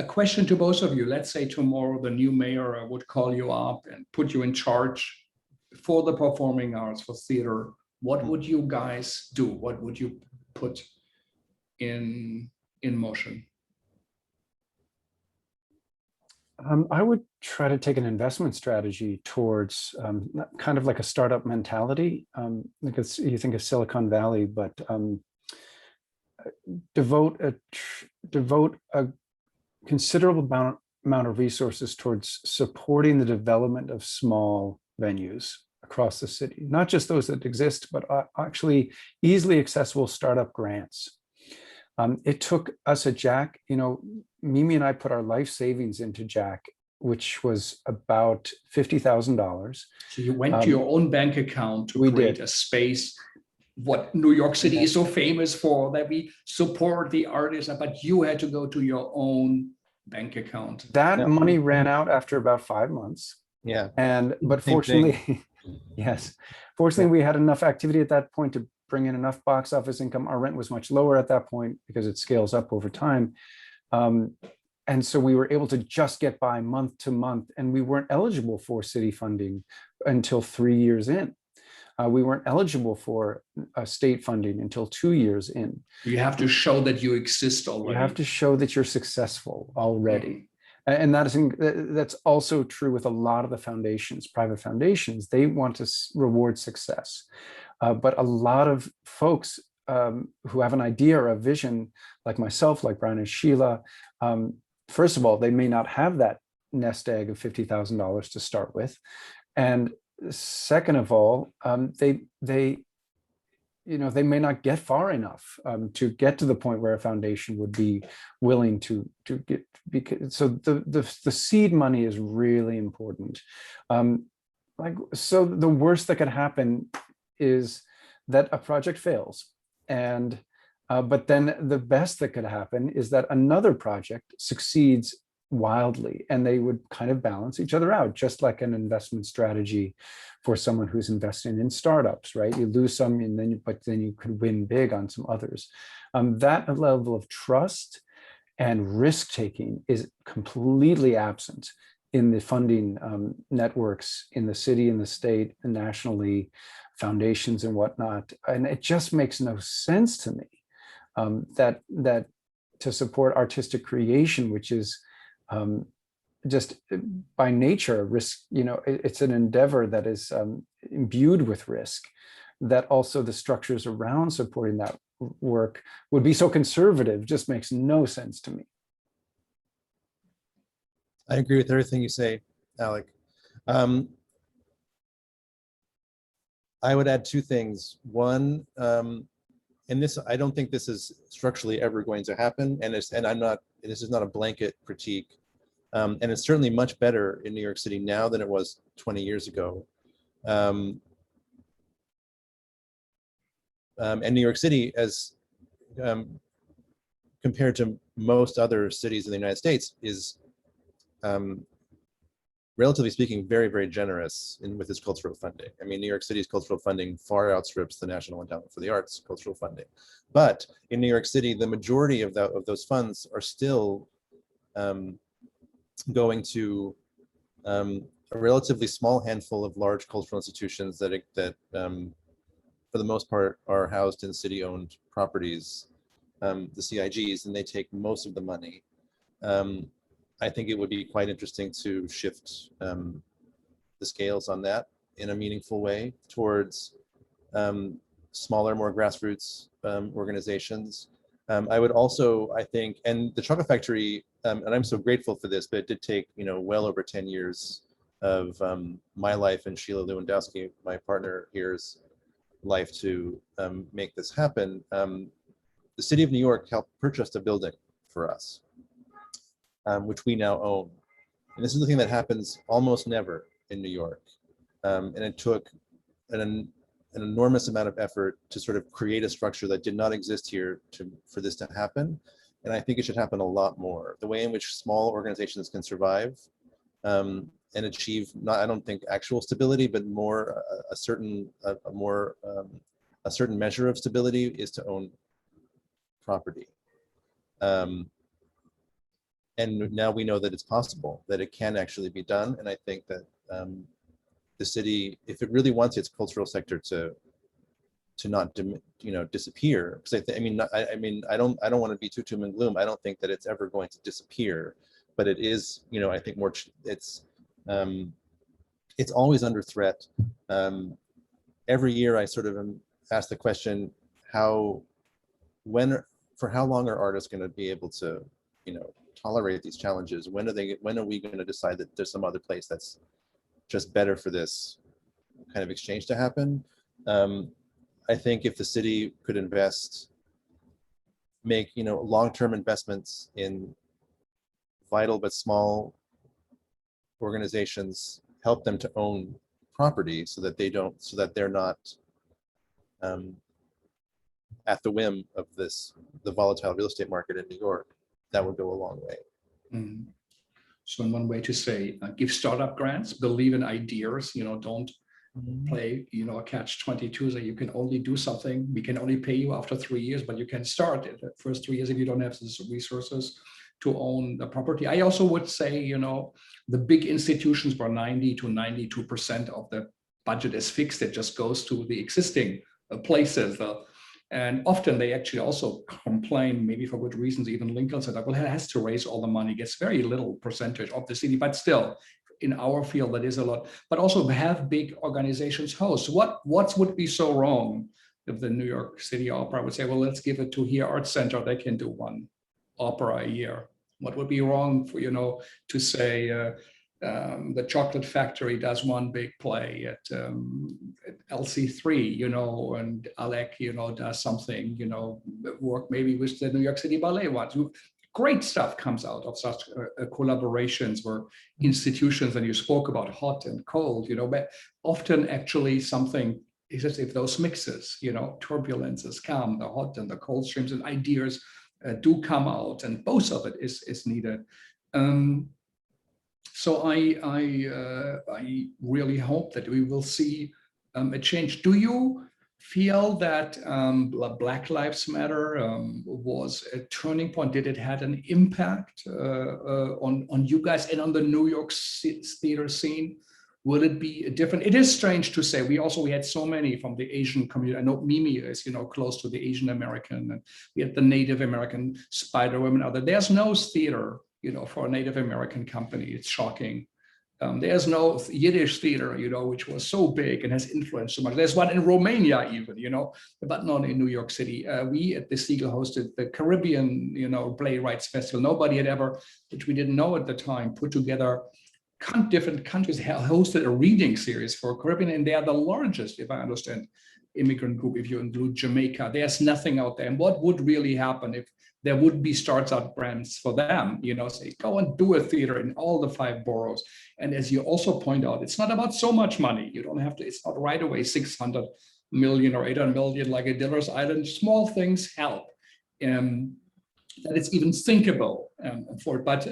Speaker 1: A question to both of you. Let's say tomorrow the new mayor would call you up and put you in charge for the performing arts, for theater. What would you guys do? What would you put in motion?
Speaker 3: I would try to take an investment strategy towards kind of like a startup mentality. Because you think of Silicon Valley, but devote a considerable amount of resources towards supporting the development of small venues across the city, not just those that exist, but actually easily accessible startup grants. It took us at Jack, Mimi and I put our life savings into Jack, which was about $50,000.
Speaker 1: So you went to your own bank account to create a space, what New York City is so famous for, that we support the artists, but you had to go to your own bank account.
Speaker 3: That money ran out after about 5 months.
Speaker 2: Yeah.
Speaker 3: But fortunately, Yes. Fortunately, we had enough activity at that point to bring in enough box office income. Our rent was much lower at that point because it scales up over time. And so we were able to just get by month to month, and we weren't eligible for city funding until 3 years in. We weren't eligible for state funding until 2 years in.
Speaker 1: You have to show that you exist already.
Speaker 3: You have to show that you're successful already. And that's also true with a lot of the foundations, private foundations. They want to reward success. But a lot of folks who have an idea or a vision, like myself, like Brian and Sheila, first of all, they may not have that nest egg of $50,000 to start with. And second of all, they may not get far enough to get to the point where a foundation would be willing to get. So the seed money is really important. So the worst that could happen is that a project fails, and but then the best that could happen is that another project succeeds wildly, and they would kind of balance each other out, just like an investment strategy for someone who's investing in startups, right? You lose some, and then you could win big on some others. That level of trust and risk taking is completely absent in the funding networks in the city, in the state, and nationally, foundations and whatnot. And it just makes no sense to me that to support artistic creation, which is just by nature risk, it's an endeavor that is imbued with risk, that also the structures around supporting that work would be so conservative. Just makes no sense to me.
Speaker 2: I agree with everything you say, Alec. I would add two things. One, and this, I don't think this is structurally ever going to happen, and this is not a blanket critique. And it's certainly much better in New York City now than it was 20 years ago. And New York City, as compared to most other cities in the United States, is relatively speaking, very, very generous with its cultural funding. I mean, New York City's cultural funding far outstrips the National Endowment for the Arts cultural funding. But in New York City, the majority of those funds are still going to a relatively small handful of large cultural institutions that for the most part, are housed in city-owned properties, the CIGs, and they take most of the money. I think it would be quite interesting to shift the scales on that in a meaningful way towards smaller, more grassroots organizations. I would also, I think, and the Chocolate Factory, and I'm so grateful for this, but it did take, well over 10 years of my life and Sheila Lewandowski, my partner here's life to make this happen. The city of New York helped purchase a building for us, which we now own. And this is the thing that happens almost never in New York. And it took an enormous amount of effort to sort of create a structure that did not exist here for this to happen. And I think it should happen a lot more. The way in which small organizations can survive and achieve, I don't think actual stability, but more a certain measure of stability is to own property. And now we know that it's possible, that it can actually be done. And I think that the city, if it really wants its cultural sector to not disappear, because I don't want to be too doom and gloom. I don't think that it's ever going to disappear, but it is, I think more it's always under threat. Every year I sort of am asked the question, for how long are artists going to be able to tolerate these challenges? When are we going to decide that there's some other place that's just better for this kind of exchange to happen? I think if the city could make long-term investments in vital but small organizations, help them to own property so that they're not at the whim of the volatile real estate market in New York, that would go a long way.
Speaker 1: Mm-hmm. So in one way to say, give startup grants, believe in ideas, play, a catch-22, so you can only do something. We can only pay you after 3 years, but you can start it the first 3 years if you don't have the resources to own the property. I also would say, the big institutions where 90 to 92% of the budget is fixed, it just goes to the existing places. And often they actually also complain, maybe for good reasons. Even Lincoln said, well, it has to raise all the money, gets very little percentage of the city, but still, in our field, that is a lot. But also have big organizations host. What would be so wrong if the New York City Opera would say, well, let's give it to here Arts Center, they can do one opera a year? What would be wrong for, to say the Chocolate Factory does one big play at LC3, and Alec, does something, work maybe with the New York City Ballet once. Great stuff comes out of such collaborations where institutions, and you spoke about hot and cold, but often actually something is just if those mixes, turbulences come, the hot and the cold streams and ideas do come out, and both of it is needed. So I really hope that we will see a change. Do you feel that Black Lives Matter was a turning point? Did it have an impact on you guys and on the New York theater scene? Will it be different? It is strange to say. We had so many from the Asian community. I know Mimi is, close to the Asian American, and we had the Native American Spider Women. There's no theater, for a Native American company. It's shocking. There's no Yiddish theater, which was so big and has influenced so much. There's one in Romania even, but not in New York City. We at the Segal hosted the Caribbean, Playwrights Festival. Nobody had ever, which we didn't know at the time, put together different countries hosted a reading series for Caribbean, and they are the largest, if I understand, immigrant group, if you include Jamaica. There's nothing out there. And what would really happen if there would be startup brands for them, say, go and do a theater in all the 5 boroughs. And as you also point out, it's not about so much money. You don't have to, it's not right away 600 million or 800 million like a Diller's Island. Small things help. That it's even thinkable for it. But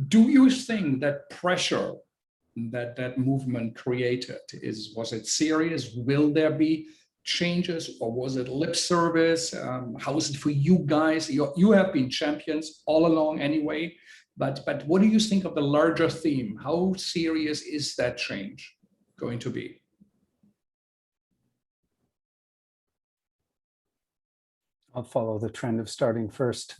Speaker 1: do you think that pressure that movement created was it serious? Will there be changes, or was it lip service? How is it for you guys? You have been champions all along anyway, but what do you think of the larger theme? How serious is that change going to be?
Speaker 3: I'll follow the trend of starting first.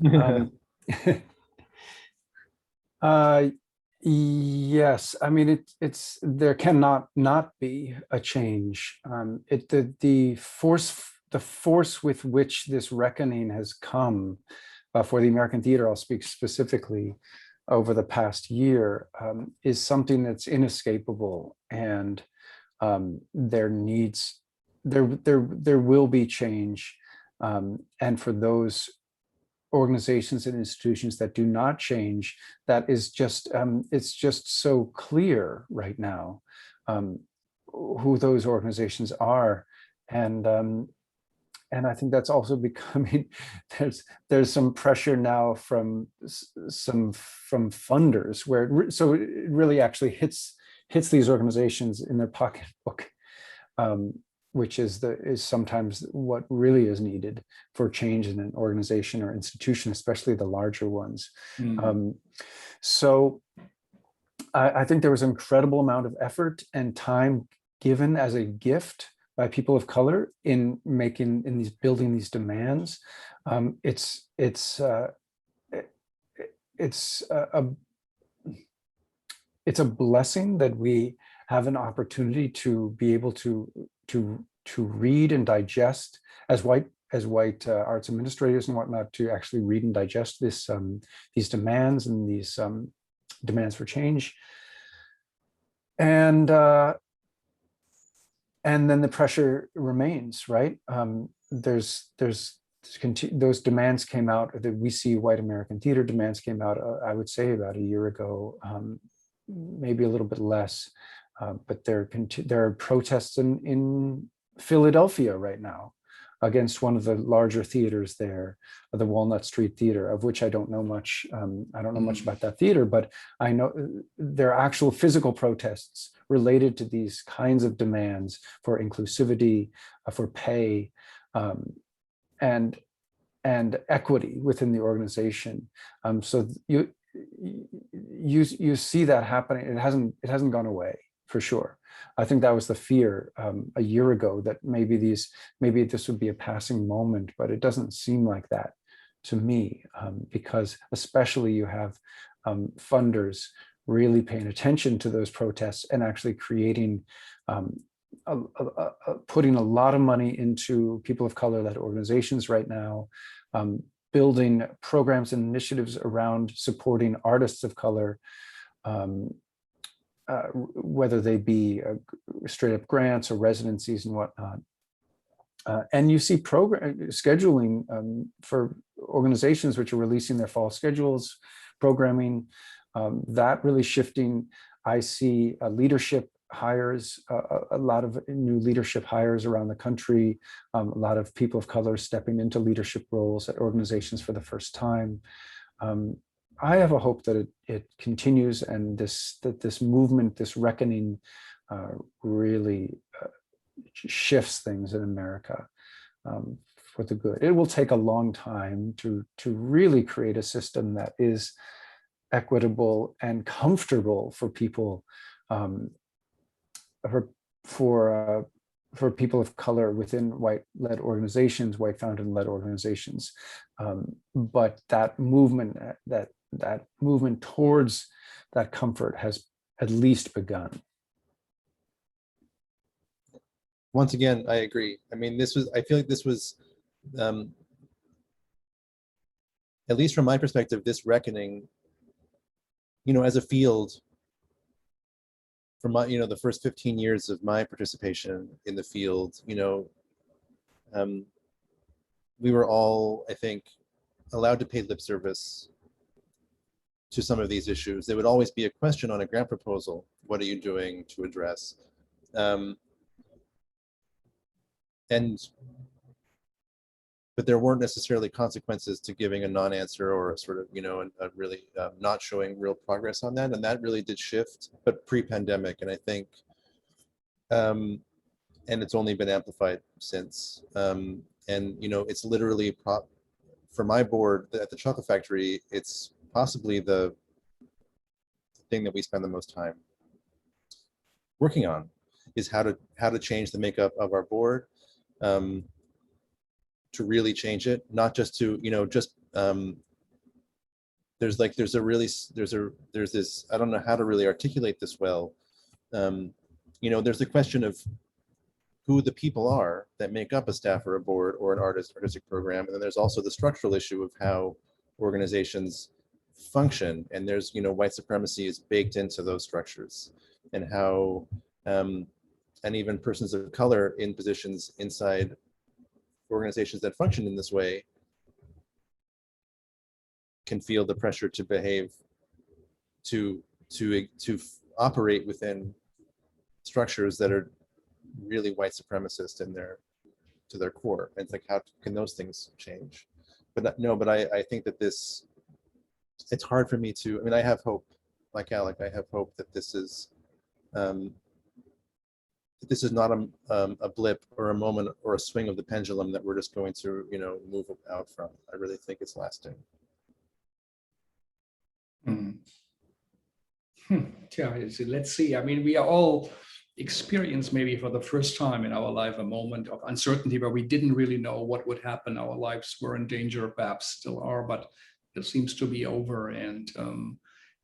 Speaker 3: Yes, I mean it's there cannot not be a change. The force with which this reckoning has come for the American theater, I'll speak specifically, over the past year, is something that's inescapable, and there will be change, and for those organizations and institutions that do not change, that is just it's just so clear right now who those organizations are, and I think that's also becoming there's some pressure now from funders where so it really actually hits these organizations in their pocketbook, which is sometimes what really is needed for change in an organization or institution, especially the larger ones. So I think there was an incredible amount of effort and time given as a gift by people of color in building these demands. It's a blessing that we have an opportunity to be able to read and digest as white arts administrators and whatnot, to actually read and digest these demands and these demands for change, and then the pressure remains, right? Those demands came out, that we see white American theater demands came out, I would say about a year ago, maybe a little bit less. But there are protests in Philadelphia right now against one of the larger theaters there, the Walnut Street Theater, of which I don't know much. I don't know much about that theater, but I know there are actual physical protests related to these kinds of demands for inclusivity, for pay, and equity within the organization. So you see that happening. It hasn't gone away, for sure. I think that was the fear a year ago, that maybe this would be a passing moment, but it doesn't seem like that to me, because especially you have funders really paying attention to those protests and actually creating, putting a lot of money into people of color-led organizations right now, building programs and initiatives around supporting artists of color, whether they be straight up grants or residencies and whatnot. And you see program scheduling for organizations which are releasing their fall schedules, programming, that really shifting. I see leadership hires, a lot of new leadership hires around the country, a lot of people of color stepping into leadership roles at organizations for the first time. I have a hope that it continues, and that this movement, this reckoning, really shifts things in America for the good. It will take a long time to really create a system that is equitable and comfortable for people, for people of color within white-led organizations, white-founded-led organizations. But that movement, that movement towards that comfort has at least begun.
Speaker 2: Once again, I agree. I mean, I feel like this was, at least from my perspective, this reckoning, as a field, for my, the first 15 years of my participation in the field, we were all, I think, allowed to pay lip service to some of these issues. There would always be a question on a grant proposal: what are you doing to address? But there weren't necessarily consequences to giving a non-answer, or a sort of, a really not showing real progress on that. And that really did shift, but pre-pandemic. And I think, and it's only been amplified since. And, it's literally, for my board at the Chocolate Factory, it's possibly the thing that we spend the most time working on, is how to change the makeup of our board, to really change it, not just to, there's this, I don't know how to really articulate this well. There's the question of who the people are that make up a staff or a board or an artistic program. And then there's also the structural issue of how organizations function. And there's, white supremacy is baked into those structures, and how, and even persons of color in positions inside organizations that function in this way can feel the pressure to behave, to operate within structures that are really white supremacist to their core. And it's like, how can those things change? But no, but I think that it's hard for me to, I have hope, like Alec, I have hope that this is not a blip or a moment or a swing of the pendulum that we're just going to, move out from. I really think it's lasting.
Speaker 1: Yeah, let's see. We are all experienced, maybe for the first time in our life, a moment of uncertainty where we didn't really know what would happen. Our lives were in danger, perhaps still are, but it seems to be over. And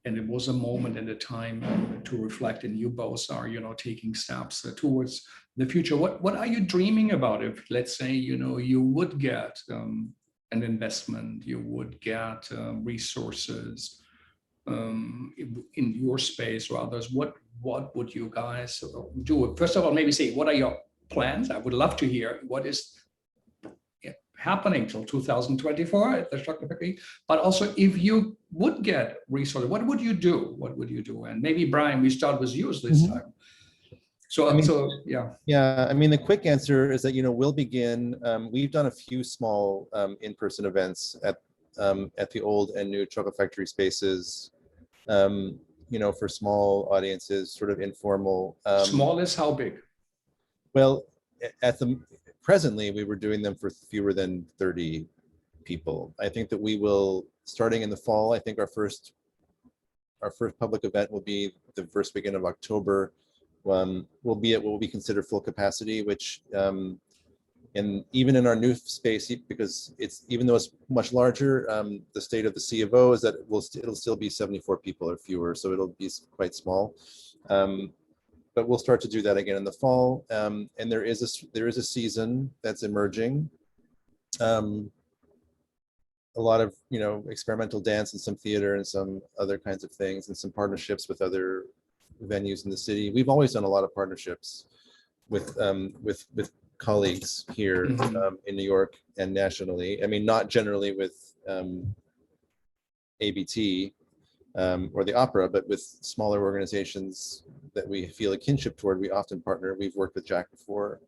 Speaker 1: it was a moment and a time to reflect, and you both are, taking steps towards the future. What are you dreaming about if, let's say, you would get an investment, you would get resources in your space or others? What would you guys do? First of all, maybe say, what are your plans? I would love to hear what is happening till 2024 at the Chocolate Factory, but also if you would get resources, what would you do? What would you do? And maybe Brian, we start with you this time. So,
Speaker 2: I mean,
Speaker 1: yeah.
Speaker 2: Yeah, I mean, the quick answer is that, we'll begin, we've done a few small in-person events at the old and new chocolate factory spaces, for small audiences, sort of informal.
Speaker 1: Small is how big?
Speaker 2: Well, presently, we were doing them for fewer than 30 people. I think that we will, starting in the fall, I think our first public event will be the first weekend of October. Will be at what will be considered full capacity, which and even in our new space, because even though it's much larger, the state of the C of O is that it'll still be 74 people or fewer, so it'll be quite small. But we'll start to do that again in the fall, and there is a season that's emerging. A lot of experimental dance and some theater and some other kinds of things, and some partnerships with other venues in the city. We've always done a lot of partnerships with colleagues here in New York and nationally. I mean, not generally with ABT or the opera, but with smaller organizations that we feel a kinship toward. We often partner. We've worked with Jack before.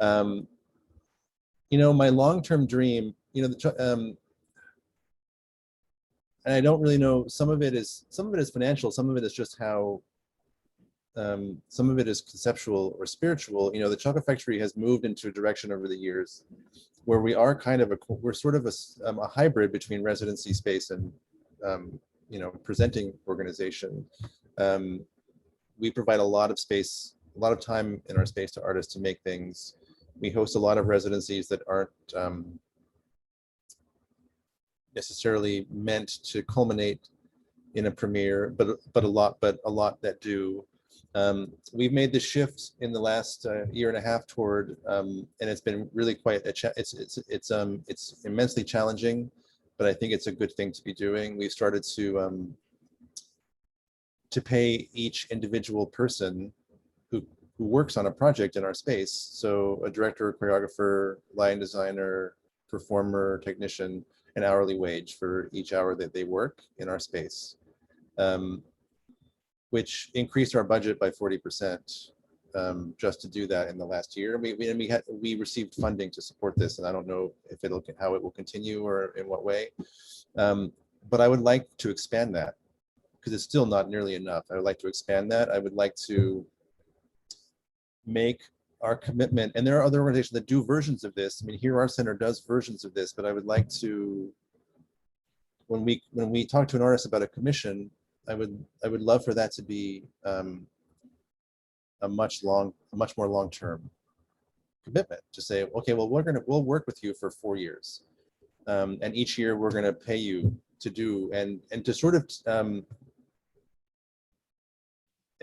Speaker 2: My long-term dream, and I don't really know. Some of it is financial. Some of it is just how. Some of it is conceptual or spiritual. The chocolate factory has moved into a direction over the years where we are we're sort of a hybrid between residency space and presenting organization. We provide a lot of space, a lot of time in our space to artists to make things. We host a lot of residencies that aren't necessarily meant to culminate in a premiere, but a lot that do. We've made the shift in the last year and a half toward, and it's been really quite it's immensely challenging, but I think it's a good thing to be doing. We've started to pay each individual person who works on a project in our space. So a director, choreographer, lighting designer, performer, technician, an hourly wage for each hour that they work in our space. Which increased our budget by 40% just to do that in the last year. We received funding to support this, and I don't know if how it will continue or in what way. But I would like to expand that because it's still not nearly enough. I would like to expand that. I would like to make our commitment, and there are other organizations that do versions of this. I mean, here Art Center does versions of this, but I would like to, when we talk to an artist about a commission, I would love for that to be a much more long-term commitment to say, okay, well, we'll work with you for 4 years, and each year we're going to pay you to do and to sort of and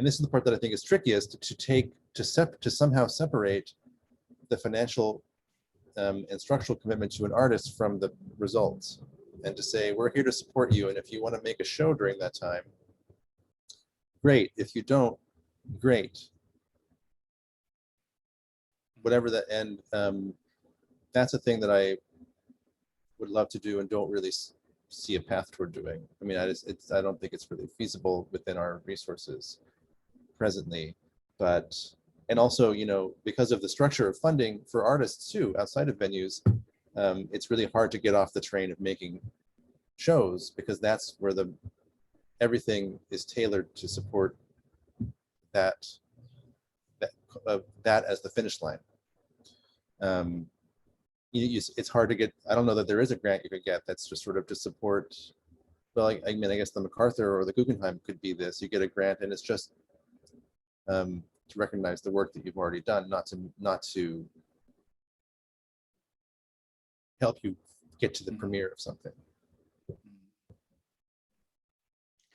Speaker 2: this is the part that I think is trickiest, to somehow separate the financial and structural commitment to an artist from the results. And to say, we're here to support you, and if you want to make a show during that time, great. If you don't, great. Whatever that, and that's a thing that I would love to do and don't really see a path toward doing. I mean, I don't think it's really feasible within our resources presently, but, and also, because of the structure of funding for artists too, outside of venues, it's really hard to get off the train of making shows, because that's where everything is tailored to support that as the finish line. It's hard to get. I don't know that there is a grant you could get that's just sort of to support. Well, I mean, I guess the MacArthur or the Guggenheim could be this. You get a grant, and it's just to recognize the work that you've already done, not to help you get to the premiere of something.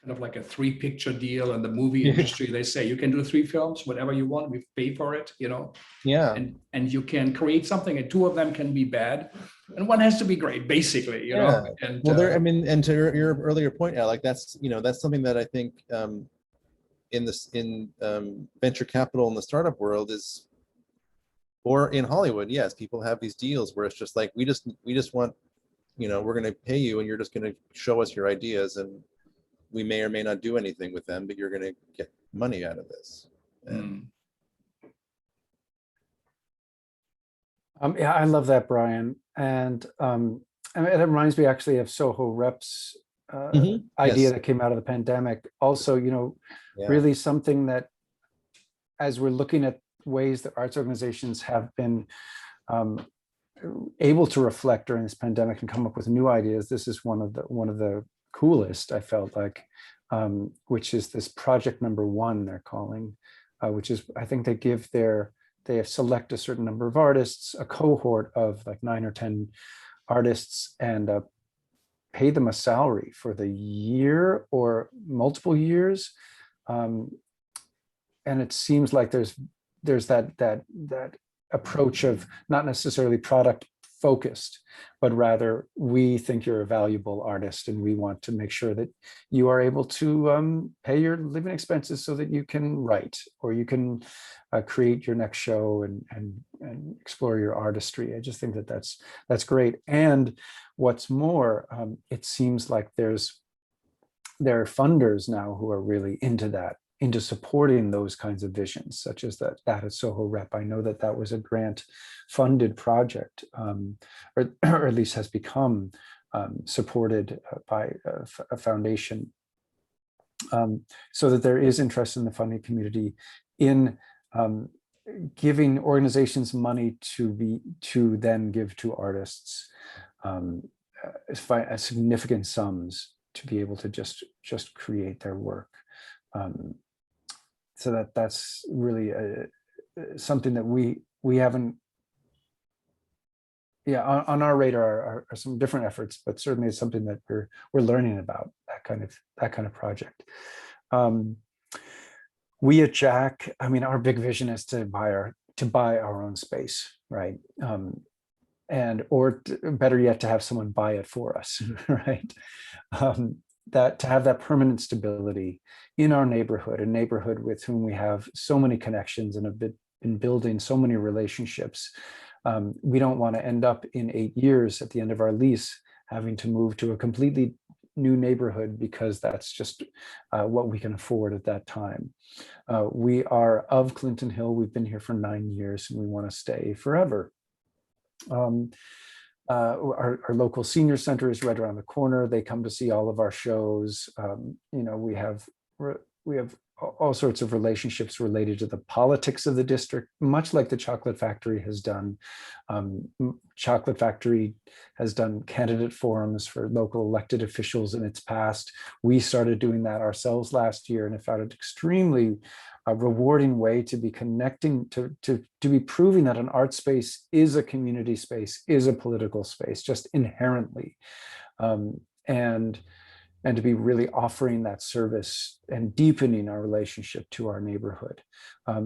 Speaker 1: Kind of like a 3-picture deal in the movie industry. They say you can do 3 films, whatever you want, we pay for it,
Speaker 2: Yeah.
Speaker 1: And you can create something, and 2 of them can be bad, and 1 has to be great, basically,
Speaker 2: Yeah.
Speaker 1: And
Speaker 2: well, I mean, and to your earlier point, Alec, that's that's something that I think in venture capital in the startup world is, or in Hollywood, yes, people have these deals where it's just like, we just want, we're going to pay you, and you're just going to show us your ideas, and we may or may not do anything with them, but you're going to get money out of this.
Speaker 3: Yeah, I love that, Brian. And it reminds me actually of Soho Rep's idea
Speaker 2: Yes.
Speaker 3: that came out of the pandemic. Also,
Speaker 2: Yeah.
Speaker 3: really something that, as we're looking at ways that arts organizations have been able to reflect during this pandemic and come up with new ideas, this is one of the coolest, I felt like, which is this project number 1 they're calling, which is, I think they have select a certain number of artists, a cohort of like 9 or 10 artists, and pay them a salary for the year or multiple years. And it seems like there's that approach of not necessarily product focused, but rather, we think you're a valuable artist and we want to make sure that you are able to pay your living expenses so that you can write, or you can create your next show and explore your artistry. I just think that that's great. And what's more, it seems like there are funders now who are really into that, into supporting those kinds of visions, such as that at Soho Rep. I know that was a grant funded project, or at least has become supported by a foundation, so that there is interest in the funding community in giving organizations money to then give to artists significant sums to be able to just create their work. So that's really something that we haven't, on our radar are some different efforts, but certainly it's something that we're learning about, that kind of project. We at Jack, I mean, our big vision is to buy our own space, right? Or better yet, to have someone buy it for us, right? That to have that permanent stability in our neighborhood, a neighborhood with whom we have so many connections and have been building so many relationships. We don't want to end up in 8 years at the end of our lease having to move to a completely new neighborhood because that's just what we can afford at that time. We are of Clinton Hill. We've been here for 9 years and we want to stay forever. Our local senior center is right around the corner. They come to see all of our shows. We have all sorts of relationships related to the politics of the district, much like the Chocolate Factory has done. Chocolate Factory has done candidate forums for local elected officials in its past. We started doing that ourselves last year and have found it extremely a rewarding way to be connecting, to be proving that an art space is a community space, is a political space, just inherently, and to be really offering that service and deepening our relationship to our neighborhood.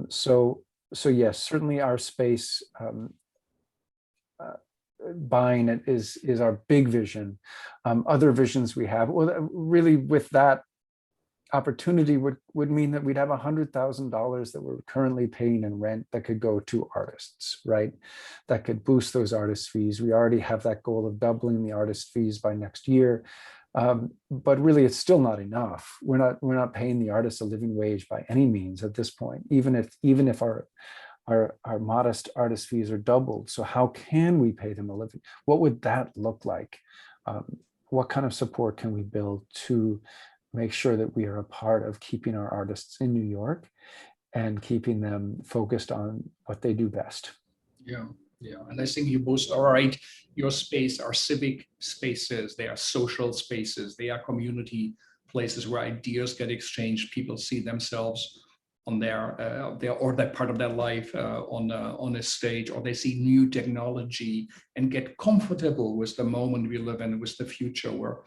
Speaker 3: So yes, certainly our space, buying it is our big vision. Other visions we have, well, really with that opportunity would mean that we'd have $100,000 that we're currently paying in rent that could go to artists, right? That could boost those artist fees. We already have that goal of doubling the artist fees by next year. But really, it's still not enough. We're not paying the artists a living wage by any means at this point, even if our modest artist fees are doubled. So how can we pay them a living? What would that look like? What kind of support can we build to make sure that we are a part of keeping our artists in New York and keeping them focused on what they do best?
Speaker 1: Yeah. And I think you both are right. Your space are civic spaces. They are social spaces. They are community places where ideas get exchanged. People see themselves on their or that part of their life on a stage, or they see new technology and get comfortable with the moment we live in, with the future, where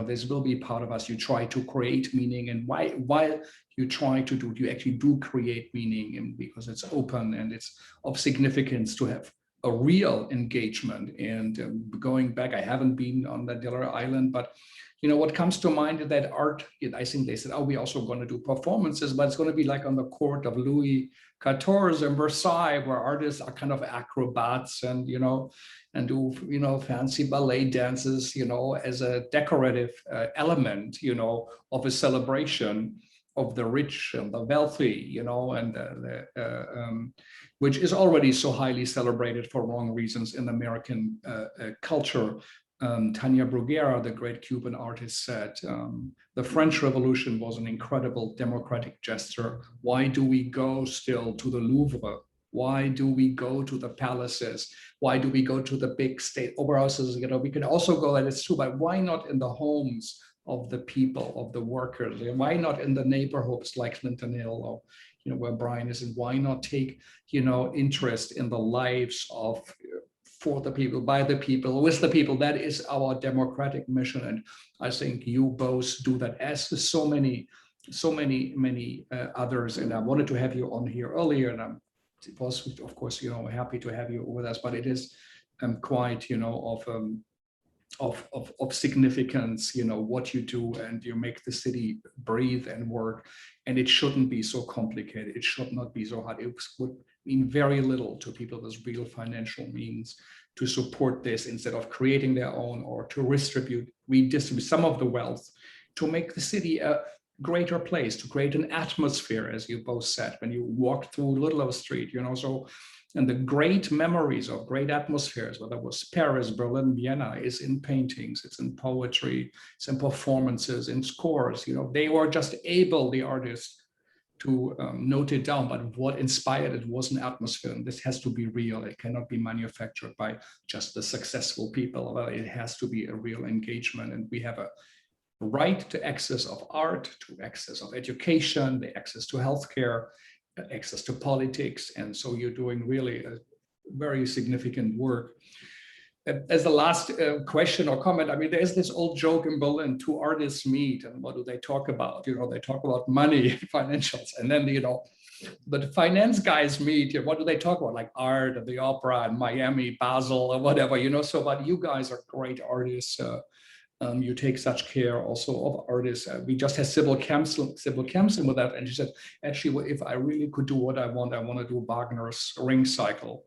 Speaker 1: this will be part of us. You try to create meaning, and while you try to do, you actually do create meaning, and because it's open and it's of significance to have a real engagement. And going back, I haven't been on that other island, but what comes to mind is that art, I think they said, oh, we're also going to do performances, but it's going to be like on the court of Louis XIV in Versailles, where artists are kind of acrobats and, do, fancy ballet dances, as a decorative element, of a celebration. of the rich and the wealthy, you know, and which is already so highly celebrated for wrong reasons in American culture. Tania Bruguera, the great Cuban artist, said, the French Revolution was an incredible democratic gesture. Why do we go still to the Louvre? Why do we go to the palaces? Why do we go to the big state opera houses? You know, we can also go, that is true, but why not in the homes of the people, of the workers? Why not in the neighborhoods like Clinton Hill, or, you know, where Brian is, and why not take, you know, interest in the lives of, for the people, by the people, with the people? That is our democratic mission. And I think you both do that, as so many others. And I wanted to have you on here earlier, and I'm, of course, you know, happy to have you with us, but it is quite, you know, of significance, you know, what you do, and you make the city breathe and work. And it shouldn't be so complicated. It should not be so hard. It would mean very little to people with real financial means to support this, instead of creating their own, or to redistribute some of the wealth to make the city a greater place, to create an atmosphere, as you both said, when you walk through Ludlow Street, you know. So, and the great memories of great atmospheres, whether it was Paris, Berlin, Vienna, is in paintings, it's in poetry, it's in performances, in scores. You know, they were just able, the artists, to note it down, but what inspired it was an atmosphere, and this has to be real. It cannot be manufactured by just the successful people. Well, it has to be a real engagement, and we have a right to access of art, to access of education, the access to healthcare, access to politics. And so you're doing really a very significant work. As the last question or comment, I mean, there's this old joke in Berlin: two artists meet, and what do they talk about? You know, they talk about money, financials, and then, you know, the finance guys meet, what do they talk about? Like art and the opera and Miami, Basel, or whatever, you know. So, but you guys are great artists. You take such care also of artists. We just had Sybil Kempson with that, and she said, actually, well, if I really could do what I want to do Wagner's Ring Cycle,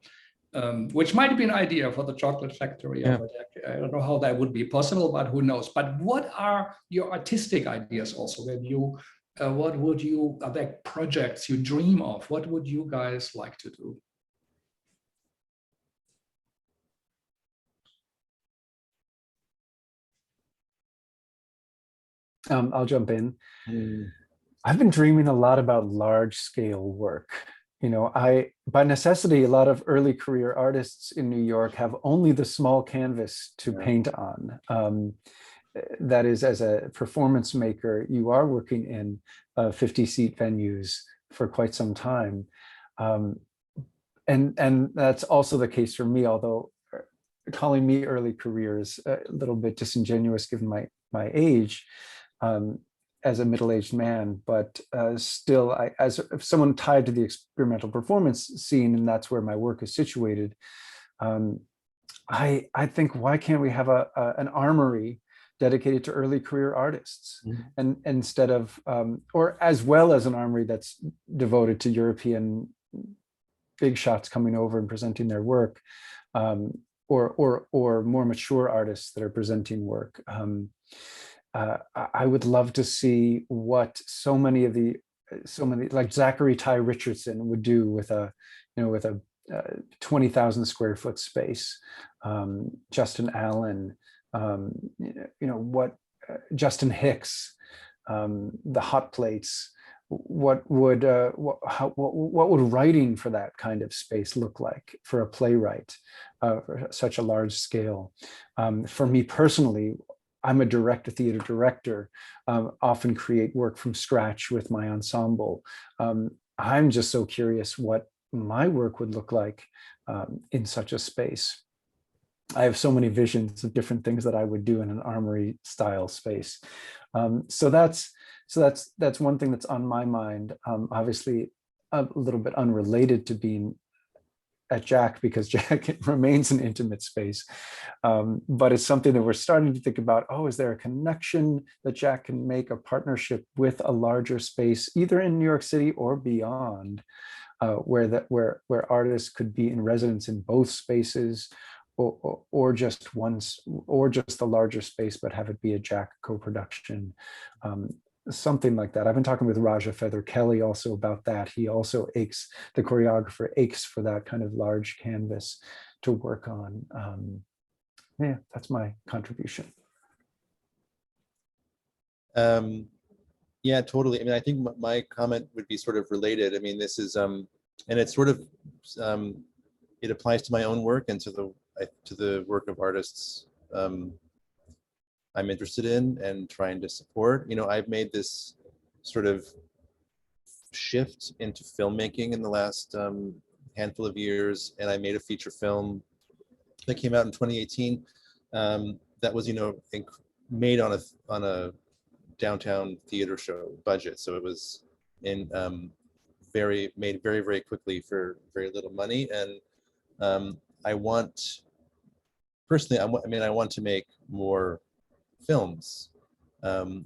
Speaker 1: which might be an idea for the chocolate factory. Yeah. I don't know how that would be possible, but who knows. But what are your artistic ideas also? That you, what would you, are there projects you dream of? What would you guys like to do?
Speaker 3: I'll jump in. I've been dreaming a lot about large scale work. You know, by necessity, a lot of early career artists in New York have only the small canvas to paint on. That is, as a performance maker, you are working in 50-seat venues for quite some time. And that's also the case for me, although calling me early career is a little bit disingenuous given my age. As a middle-aged man, but still, as someone tied to the experimental performance scene, and that's where my work is situated, I think, why can't we have an armory dedicated to early career artists, and instead of, or as well as an armory that's devoted to European big shots coming over and presenting their work, or more mature artists that are presenting work. I would love to see what so many like Zachary Ty Richardson would do with a 20,000 square foot space. Justin Allen, what Justin Hicks, the Hot Plates. What would writing for that kind of space look like for a playwright, for such a large scale? For me personally, I'm a theater director, often create work from scratch with my ensemble. I'm just so curious what my work would look like in such a space. I have so many visions of different things that I would do in an armory style space. So that's one thing that's on my mind. Obviously, a little bit unrelated to being at Jack, because Jack remains an intimate space. But it's something that we're starting to think about. Oh, is there a connection that Jack can make, a partnership with a larger space, either in New York City or beyond, where artists could be in residence in both spaces, or just once, or just the larger space, but have it be a Jack co-production. something like that. I've been talking with Raja Feather Kelly also about that. He also aches, the choreographer aches for that kind of large canvas to work on. Yeah, that's my contribution.
Speaker 2: Yeah, totally. I mean, I think my comment would be sort of related. I mean, this is, and it's sort of, it applies to my own work and to the work of artists I'm interested in and trying to support. You know, I've made this sort of shift into filmmaking in the last handful of years, and I made a feature film that came out in 2018 that was, you know, made on a downtown theater show budget. So it was made very, very quickly for very little money. And I want, personally, I want to make more films. And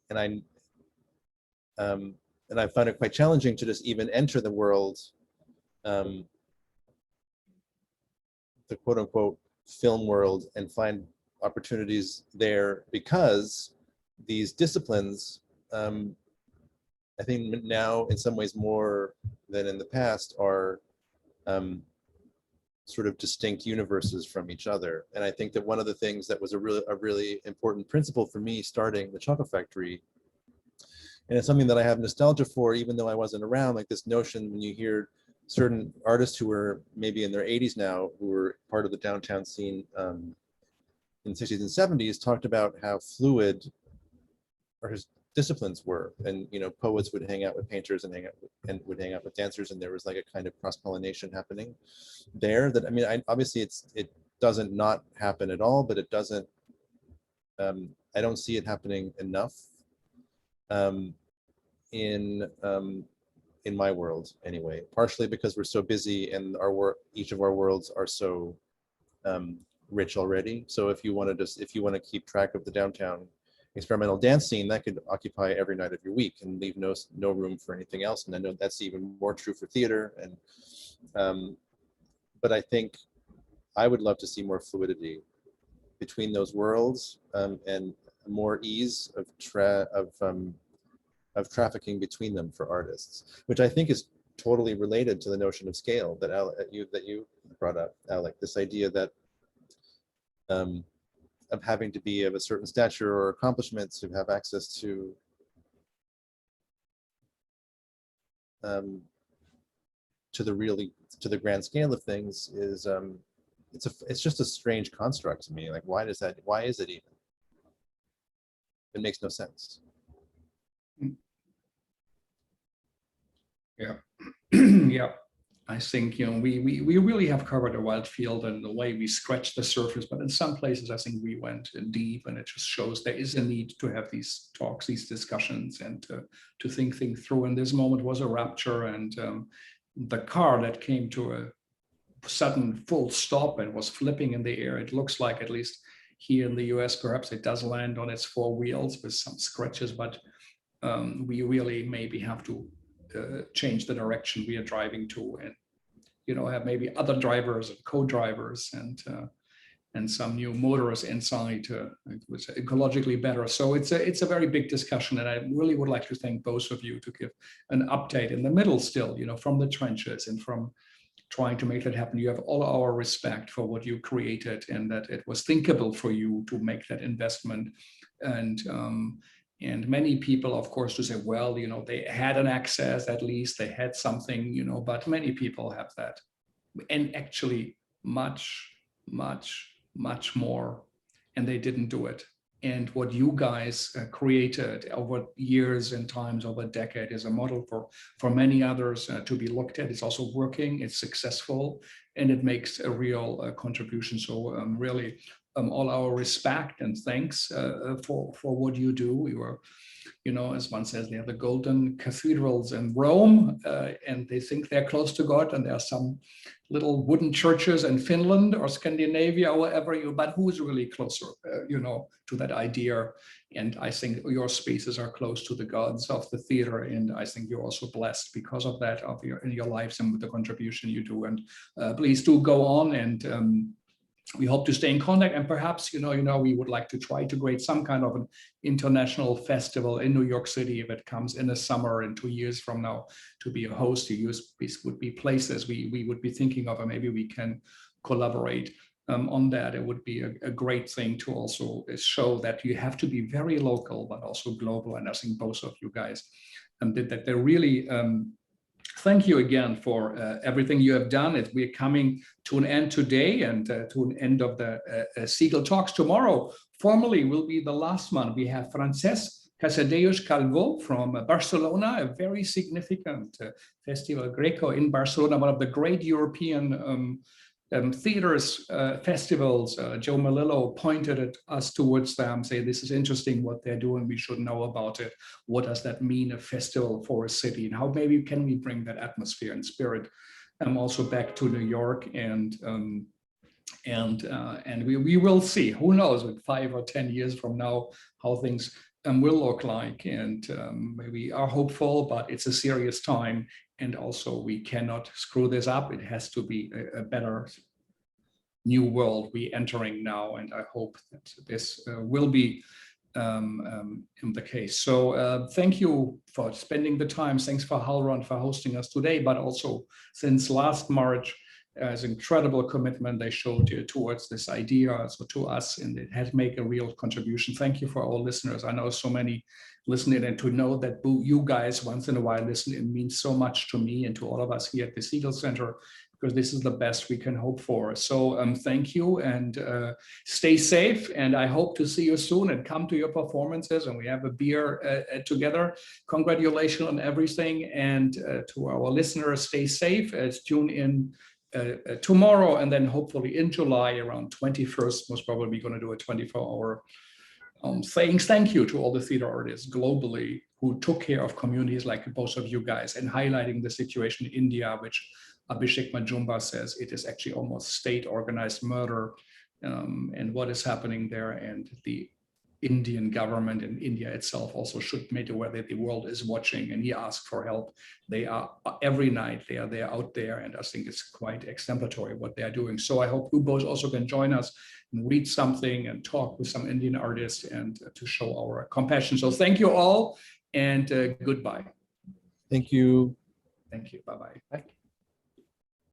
Speaker 2: I found it quite challenging to just even enter the world, the quote unquote film world, and find opportunities there, because these disciplines, I think now in some ways more than in the past, are sort of distinct universes from each other. And I think that one of the things that was a really important principle for me starting the Chocolate Factory, and it's something that I have nostalgia for, even though I wasn't around, like this notion when you hear certain artists who are maybe in their 80s now, who were part of the downtown scene in the 60s and 70s, talked about how fluid his disciplines were. And, you know, poets would hang out with painters and would hang out with dancers, and there was like a kind of cross-pollination happening there that, I mean, obviously it doesn't not happen at all, but it doesn't, I don't see it happening enough in my world anyway, partially because we're so busy and each of our worlds are so rich already. So if you want to keep track of the downtown experimental dance scene, that could occupy every night of your week and leave no room for anything else. And I know that's even more true for theater. And but I think I would love to see more fluidity between those worlds, and more ease of trafficking between them for artists, which I think is totally related to the notion of scale that you brought up, Alec. This idea that of having to be of a certain stature or accomplishments to have access to the grand scale of things is it's just a strange construct to me. Like, why is it even? It makes no sense.
Speaker 1: Yeah. Yeah. I think, you know, we really have covered a wide field in the way we scratched the surface, but in some places I think we went deep, and it just shows there is a need to have these talks, these discussions, and to think things through. And this moment was a rapture, and the car that came to a sudden full stop and was flipping in the air. It looks like, at least here in the US, perhaps it does land on its four wheels with some scratches, but we really maybe have to change the direction we are driving to, and, you know, have maybe other drivers and co-drivers and some new motors inside which are ecologically better. So it's a very big discussion, and I really would like to thank both of you to give an update in the middle still, you know, from the trenches and from trying to make that happen. You have all our respect for what you created, and that it was thinkable for you to make that investment. And many people, of course, to say, well, you know, they had an access, at least they had something, you know, but many people have that. And actually much, much, much more, and they didn't do it. And what you guys created over years and times, over a decade, is a model for many others to be looked at. It's also working, it's successful, and it makes a real contribution. So really, all our respect and thanks for what you do. You are, you know, as one says, they are the golden cathedrals in Rome, and they think they're close to God, and there are some little wooden churches in Finland or Scandinavia or wherever but who is really closer, you know, to that idea? And I think your spaces are close to the gods of the theater, and I think you're also blessed because of that, in your lives and with the contribution you do. And please do go on and we hope to stay in contact, and perhaps, we would like to try to create some kind of an international festival in New York City if it comes in the summer in 2 years from now to be a host. These would be places we would be thinking of, and maybe we can collaborate on that. It would be a great thing to also show that you have to be very local, but also global. And I think both of you guys did that. They're really, thank you again for everything you have done. We're coming to an end today, and to an end of the Segal Talks. Tomorrow, formally, will be the last one. We have Francesc Casadeiros Calvo from Barcelona, a very significant festival, Greco in Barcelona, one of the great European theaters, festivals. Joe Melillo pointed at us towards them, say, this is interesting what they're doing, we should know about it. What does that mean, a festival for a city? And how maybe can we bring that atmosphere and spirit also back to New York? And we will see, who knows, in 5 or 10 years from now, how things will look like. And we are hopeful, but it's a serious time. And also, we cannot screw this up. It has to be a better new world we're entering now. And I hope that this will be in the case. So thank you for spending the time. Thanks for Halron for hosting us today, but also since last March, as incredible commitment they showed towards this idea, so to us, and it has made a real contribution. Thank you for all listeners. I know so many listening, and to know that you guys once in a while listen, it means so much to me and to all of us here at the Segal Center, because this is the best we can hope for. So thank you, and stay safe. And I hope to see you soon and come to your performances, and we have a beer together. Congratulations on everything. And to our listeners, stay safe. Tune in tomorrow, and then hopefully in July around 21st, most probably we're going to do a 24-hour saying thank you to all the theater artists globally who took care of communities like both of you guys, and highlighting the situation in India, which Abhishek Majumdar says it is actually almost state organized murder, and what is happening there. And the Indian government and India itself also should make aware that the world is watching, and he asked for help. They are every night, they are out there, and I think it's quite exemplary what they are doing. So I hope you both also can join us and read something and talk with some Indian artists, and to show our compassion. So thank you all, and goodbye.
Speaker 2: Thank you.
Speaker 1: Thank you. Bye-bye.
Speaker 3: Bye.